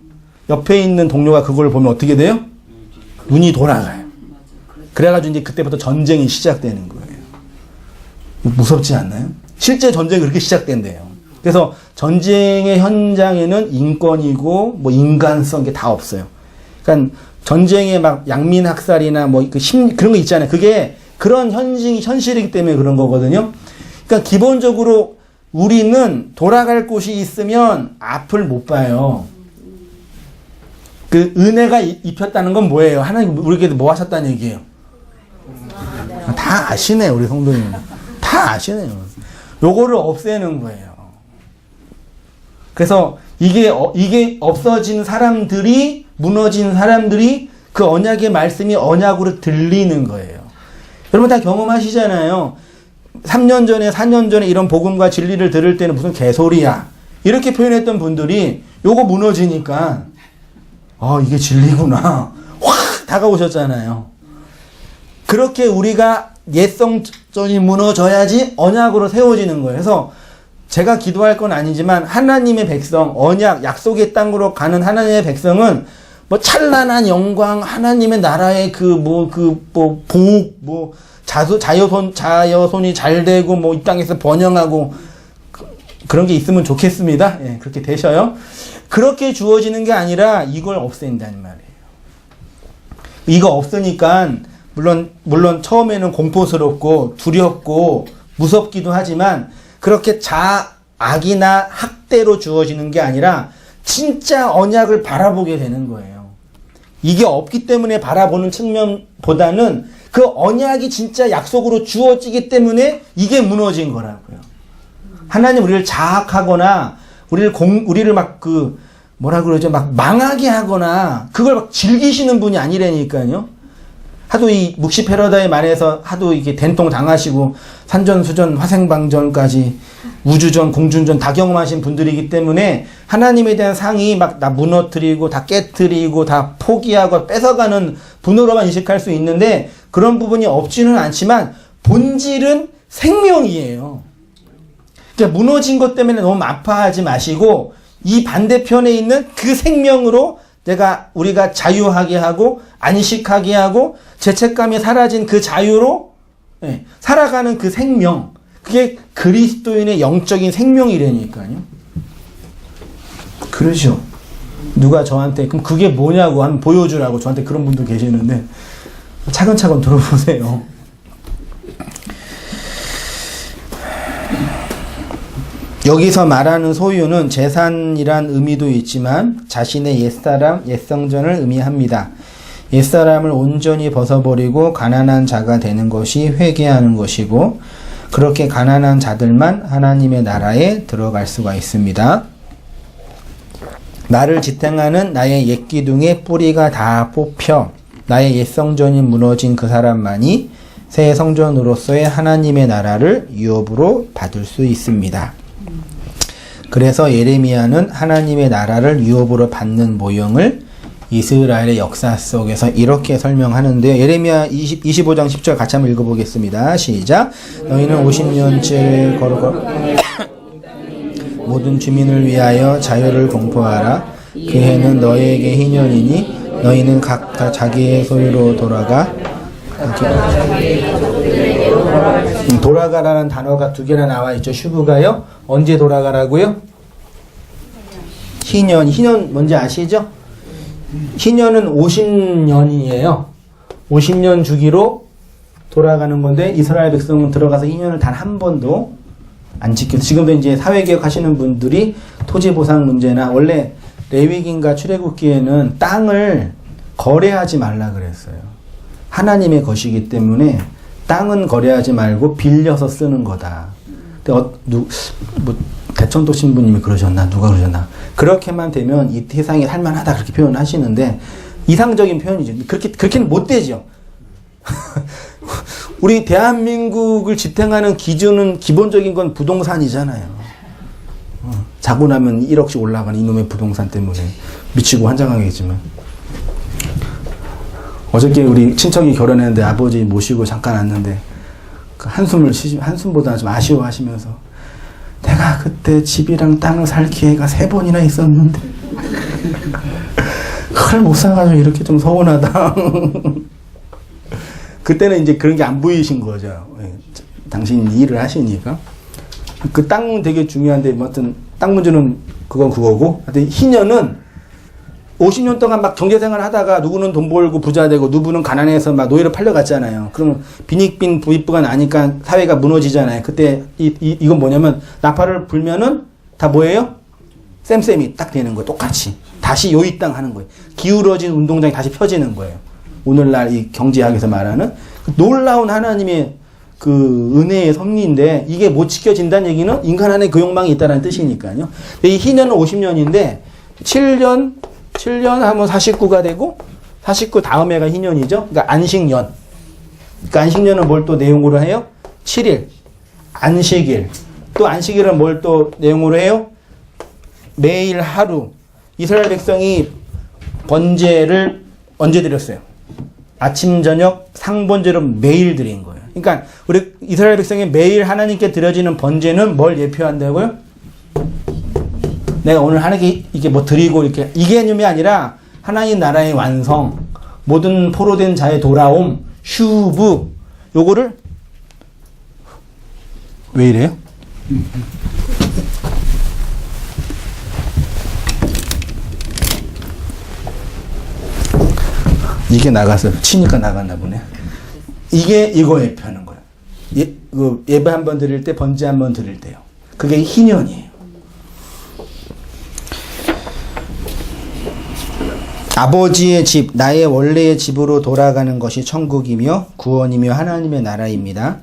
옆에 있는 동료가 그걸 보면 어떻게 돼요? 눈이 돌아가요. 그래가지고 이제 그때부터 전쟁이 시작되는 거예요. 무섭지 않나요? 실제 전쟁이 그렇게 시작된대요. 그래서 전쟁의 현장에는 인권이고 뭐 인간성 게 다 없어요. 그러니까 전쟁에 막 양민학살이나 뭐 그런 거 있잖아요. 그게 그런 현실이기 때문에 그런 거거든요. 그러니까 기본적으로 우리는 돌아갈 곳이 있으면 앞을 못 봐요. 그 은혜가 입혔다는 건 뭐예요? 하나님 우리에게 뭐 하셨다는 얘기예요? 다 아시네요, 우리 성도님. 다 아시네요. 요거를 없애는 거예요. 그래서 이게 없어진 사람들이, 무너진 사람들이 그 언약의 말씀이 언약으로 들리는 거예요. 여러분 다 경험하시잖아요. 3년 전에, 4년 전에 이런 복음과 진리를 들을 때는 무슨 개소리야. 이렇게 표현했던 분들이 요거 무너지니까 이게 진리구나 확 다가오셨잖아요. 그렇게 우리가 옛성전이 무너져야지 언약으로 세워지는 거예요. 그래서 제가 기도할 건 아니지만 하나님의 백성, 언약, 약속의 땅으로 가는 하나님의 백성은 뭐 찬란한 영광, 하나님의 나라의 복, 자여손이 잘 되고 뭐 이 땅에서 번영하고 그런 게 있으면 좋겠습니다. 예, 그렇게 되셔요. 그렇게 주어지는 게 아니라 이걸 없앤다는 말이에요. 이거 없으니까 물론 처음에는 공포스럽고 두렵고 무섭기도 하지만 그렇게 악이나 학대로 주어지는 게 아니라 진짜 언약을 바라보게 되는 거예요. 이게 없기 때문에 바라보는 측면보다는 그 언약이 진짜 약속으로 주어지기 때문에 이게 무너진 거라고요. 하나님 우리를 자학하거나 우리를 막 뭐라 그러죠? 막 망하게 하거나 그걸 막 즐기시는 분이 아니라니까요. 하도 이 묵시 패러다임 안에서 하도 이게 된통 당하시고 산전수전 화생방전까지 우주전 공중전 다 경험하신 분들이기 때문에 하나님에 대한 상이 막 다 무너뜨리고 다 깨뜨리고 다 포기하고 뺏어가는 분으로만 인식할 수 있는데 그런 부분이 없지는 않지만 본질은 생명이에요. 그러니까 무너진 것 때문에 너무 아파하지 마시고 이 반대편에 있는 그 생명으로 우리가 자유하게 하고 안식하게 하고 죄책감이 사라진 그 자유로 살아가는 그 생명, 그게 그리스도인의 영적인 생명이라니까요. 그러죠. 누가 저한테 그럼 그게 뭐냐고 한번 보여주라고 저한테 그런 분도 계시는데 차근차근 들어보세요. 여기서 말하는 소유는 재산이란 의미도 있지만 자신의 옛사람, 옛성전을 의미합니다. 옛사람을 온전히 벗어버리고 가난한 자가 되는 것이 회개하는 것이고 그렇게 가난한 자들만 하나님의 나라에 들어갈 수가 있습니다. 나를 지탱하는 나의 옛기둥의 뿌리가 다 뽑혀 나의 옛성전이 무너진 그 사람만이 새 성전으로서의 하나님의 나라를 유업으로 받을 수 있습니다. 그래서 예레미야는 하나님의 나라를 유업으로 받는 모형을 이스라엘의 역사 속에서 이렇게 설명하는데요. 예레미야 25장 10절 같이 한번 읽어보겠습니다. 시작. 너희는 50년째 걸어가 모든 주민을 위하여 자유를 공포하라. 그 해는 너희에게 희년이니 너희는 각각 자기의 소유로 돌아가. 돌아가라는 단어가 두 개나 나와 있죠. 슈브가요. 언제 돌아가라고요? 희년 뭔지 아시죠? 희년은 50년이에요. 50년 주기로 돌아가는 건데 이스라엘 백성은 들어가서 희년을 단 한 번도 안 지켜서 지금도 이제 사회개혁 하시는 분들이 토지 보상 문제나 원래 레위기인가 출애굽기에는 땅을 거래하지 말라 그랬어요. 하나님의 것이기 때문에 땅은 거래하지 말고 빌려서 쓰는 거다. 근데 대천도 신부님이 그러셨나? 누가 그러셨나? 그렇게만 되면 이 세상이 살만하다 그렇게 표현하시는데 이상적인 표현이죠. 그렇게는 못 되죠. 우리 대한민국을 지탱하는 기준은 기본적인 건 부동산이잖아요. 자고 나면 1억씩 올라가는 이놈의 부동산 때문에 미치고 환장하겠지만 어저께 우리 친척이 결혼했는데 아버지 모시고 잠깐 왔는데 한숨보다 좀 아쉬워하시면서 내가 그때 집이랑 땅을 살 기회가 3번이나 있었는데 그걸 못 사가지고 이렇게 좀 서운하다. 그때는 이제 그런 게 안 보이신 거죠. 당신이 일을 하시니까. 그 땅은 되게 중요한데, 아무튼 땅 문제는 그건 그거고, 하여튼 희년은 50년 동안 막 경제생활 하다가 누구는 돈 벌고 부자 되고 누구는 가난해서 막 노예로 팔려갔잖아요. 그러면 빈익빈 부익부가 나니까 사회가 무너지잖아요. 그때 이건 뭐냐면 나팔을 불면은 다 뭐예요? 쌤쌤이 딱 되는 거예요. 똑같이. 다시 요이 땅 하는 거예요. 기울어진 운동장이 다시 펴지는 거예요. 오늘날 이 경제학에서 말하는 그 놀라운 하나님의 그 은혜의 섭리인데 이게 못 지켜진다는 얘기는 인간 안에 그 욕망이 있다는 뜻이니까요. 이 희년은 50년인데 7년 하면 49가 되고 49 다음 해가 희년이죠. 그러니까 안식년. 그러니까 안식년은 뭘 또 내용으로 해요? 7일. 안식일. 또 안식일은 뭘 또 내용으로 해요? 매일 하루 이스라엘 백성이 번제를 언제 드렸어요? 아침 저녁 상번제로 매일 드린 거예요. 그러니까 우리 이스라엘 백성이 매일 하나님께 드려지는 번제는 뭘 예표한다고요? 내가 오늘 하나님께 이게 뭐 드리고 이렇게 이 개념이 아니라 하나님 나라의 완성, 모든 포로된 자의 돌아옴, 슈브, 요거를 왜 이래요? 이게 나가서 치니까 나갔나 보네. 이게 이거 예표하는 거예요. 예배 한번 드릴 때, 번제 한번 드릴 때요. 그게 희년이에요. 아버지의 집, 나의 원래의 집으로 돌아가는 것이 천국이며 구원이며 하나님의 나라입니다.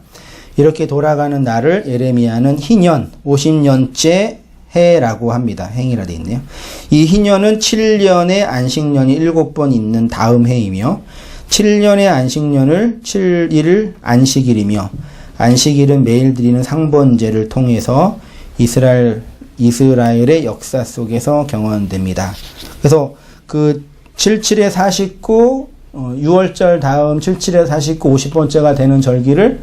이렇게 돌아가는 날을 예레미야는 희년, 50년째 해라고 합니다. 행이라 되어 있네요. 이 희년은 7년의 안식년이 7번 있는 다음 해이며 7년의 안식년을 7일 안식일이며 안식일은 매일 드리는 상번제를 통해서 이스라엘의 역사 속에서 경험됩니다. 그래서 그 77에 49, 6월절 다음 77에 49, 50번째가 되는 절기를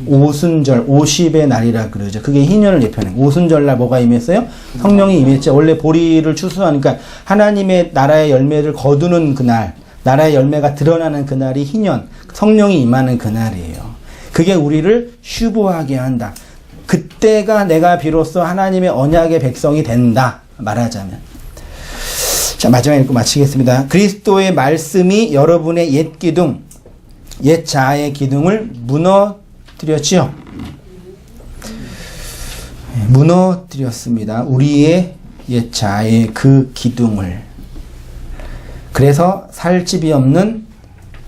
오순절, 50의 날이라 그러죠. 그게 희년을 예표하는 거예요. 오순절날 뭐가 임했어요? 성령이 임했죠. 원래 보리를 추수하니까 하나님의 나라의 열매를 거두는 그날, 나라의 열매가 드러나는 그날이 희년, 성령이 임하는 그날이에요. 그게 우리를 슈브하게 한다. 그때가 내가 비로소 하나님의 언약의 백성이 된다. 말하자면. 자, 마지막에 읽고 마치겠습니다. 그리스도의 말씀이 여러분의 옛 기둥, 옛 자아의 기둥을 무너뜨렸지요. 무너뜨렸습니다. 우리의 옛 자아의 그 기둥을. 그래서 살 집이 없는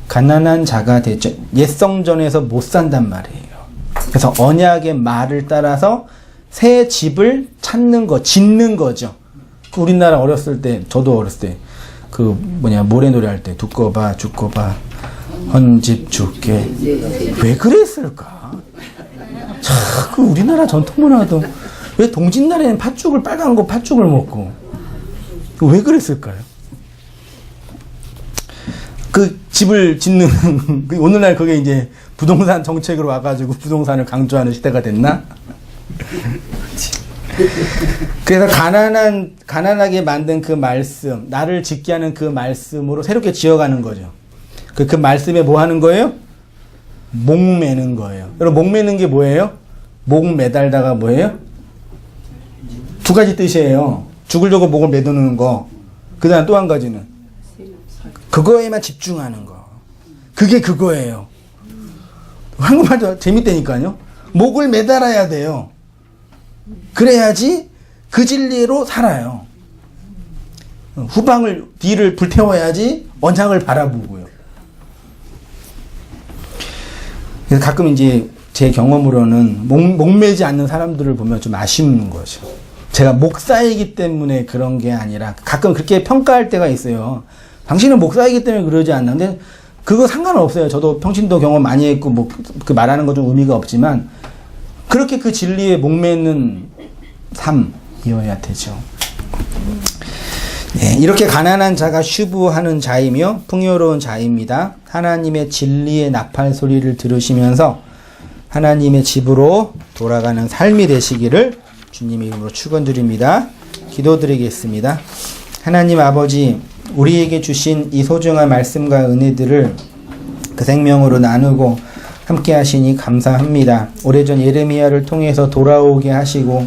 가난한 자가 됐죠. 옛 성전에서 못 산단 말이에요. 그래서 언약의 말을 따라서 새 집을 찾는 거, 짓는 거죠. 우리나라 어렸을 때, 저도 어렸을 때, 모래 노래 할 때, 두꺼 봐, 헌집 줄게. 왜 그랬을까? 참, 우리나라 전통 문화도, 왜 동짓날에는 빨간 거 팥죽을 먹고, 왜 그랬을까요? 그 집을 짓는, 오늘날 그게 이제 부동산 정책으로 와가지고 부동산을 강조하는 시대가 됐나? 그래서 가난하게 만든 그 말씀, 나를 짓게 하는 그 말씀으로 새롭게 지어가는 거죠. 그 말씀에 뭐 하는 거예요? 목 매는 거예요. 여러분, 목 매는 게 뭐예요? 목 매달다가 뭐예요? 두 가지 뜻이에요. 죽으려고 목을 매두는 거. 그 다음 또 한 가지는 그거에만 집중하는 거. 그게 그거예요. 한국말도 재밌다니까요. 목을 매달아야 돼요. 그래야지 그 진리로 살아요. 뒤를 불태워야지 언약을 바라보고요. 그래서 가끔 이제 제 경험으로는 목매지 않는 사람들을 보면 좀 아쉬운 거죠. 제가 목사이기 때문에 그런 게 아니라 가끔 그렇게 평가할 때가 있어요. 당신은 목사이기 때문에 그러지 않는데 그거 상관없어요. 저도 평신도 경험 많이 했고 그 말하는 건 좀 의미가 없지만 그렇게 그 진리에 목매는 삶이어야 되죠. 네, 이렇게 가난한 자가 슈브하는 자이며 풍요로운 자입니다. 하나님의 진리의 나팔 소리를 들으시면서 하나님의 집으로 돌아가는 삶이 되시기를 주님의 이름으로 축원드립니다. 기도드리겠습니다. 하나님 아버지, 우리에게 주신 이 소중한 말씀과 은혜들을 그 생명으로 나누고 함께 하시니 감사합니다. 오래전 예레미야를 통해서 돌아오게 하시고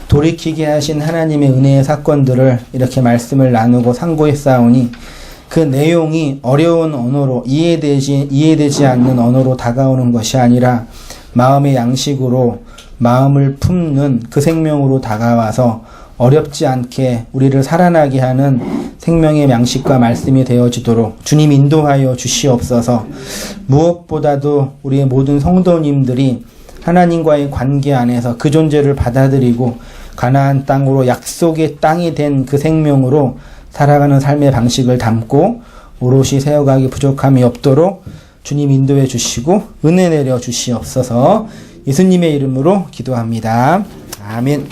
돌이키게 하신 하나님의 은혜의 사건들을 이렇게 말씀을 나누고 상고했사오니 그 내용이 어려운 언어로 이해되지 않는 언어로 다가오는 것이 아니라 마음의 양식으로 마음을 품는 그 생명으로 다가와서 어렵지 않게 우리를 살아나게 하는 생명의 양식과 말씀이 되어지도록 주님 인도하여 주시옵소서. 무엇보다도 우리의 모든 성도님들이 하나님과의 관계 안에서 그 존재를 받아들이고 가나안 땅으로 약속의 땅이 된 그 생명으로 살아가는 삶의 방식을 담고 오롯이 세워가기 부족함이 없도록 주님 인도해 주시고 은혜 내려 주시옵소서. 예수님의 이름으로 기도합니다. 아멘.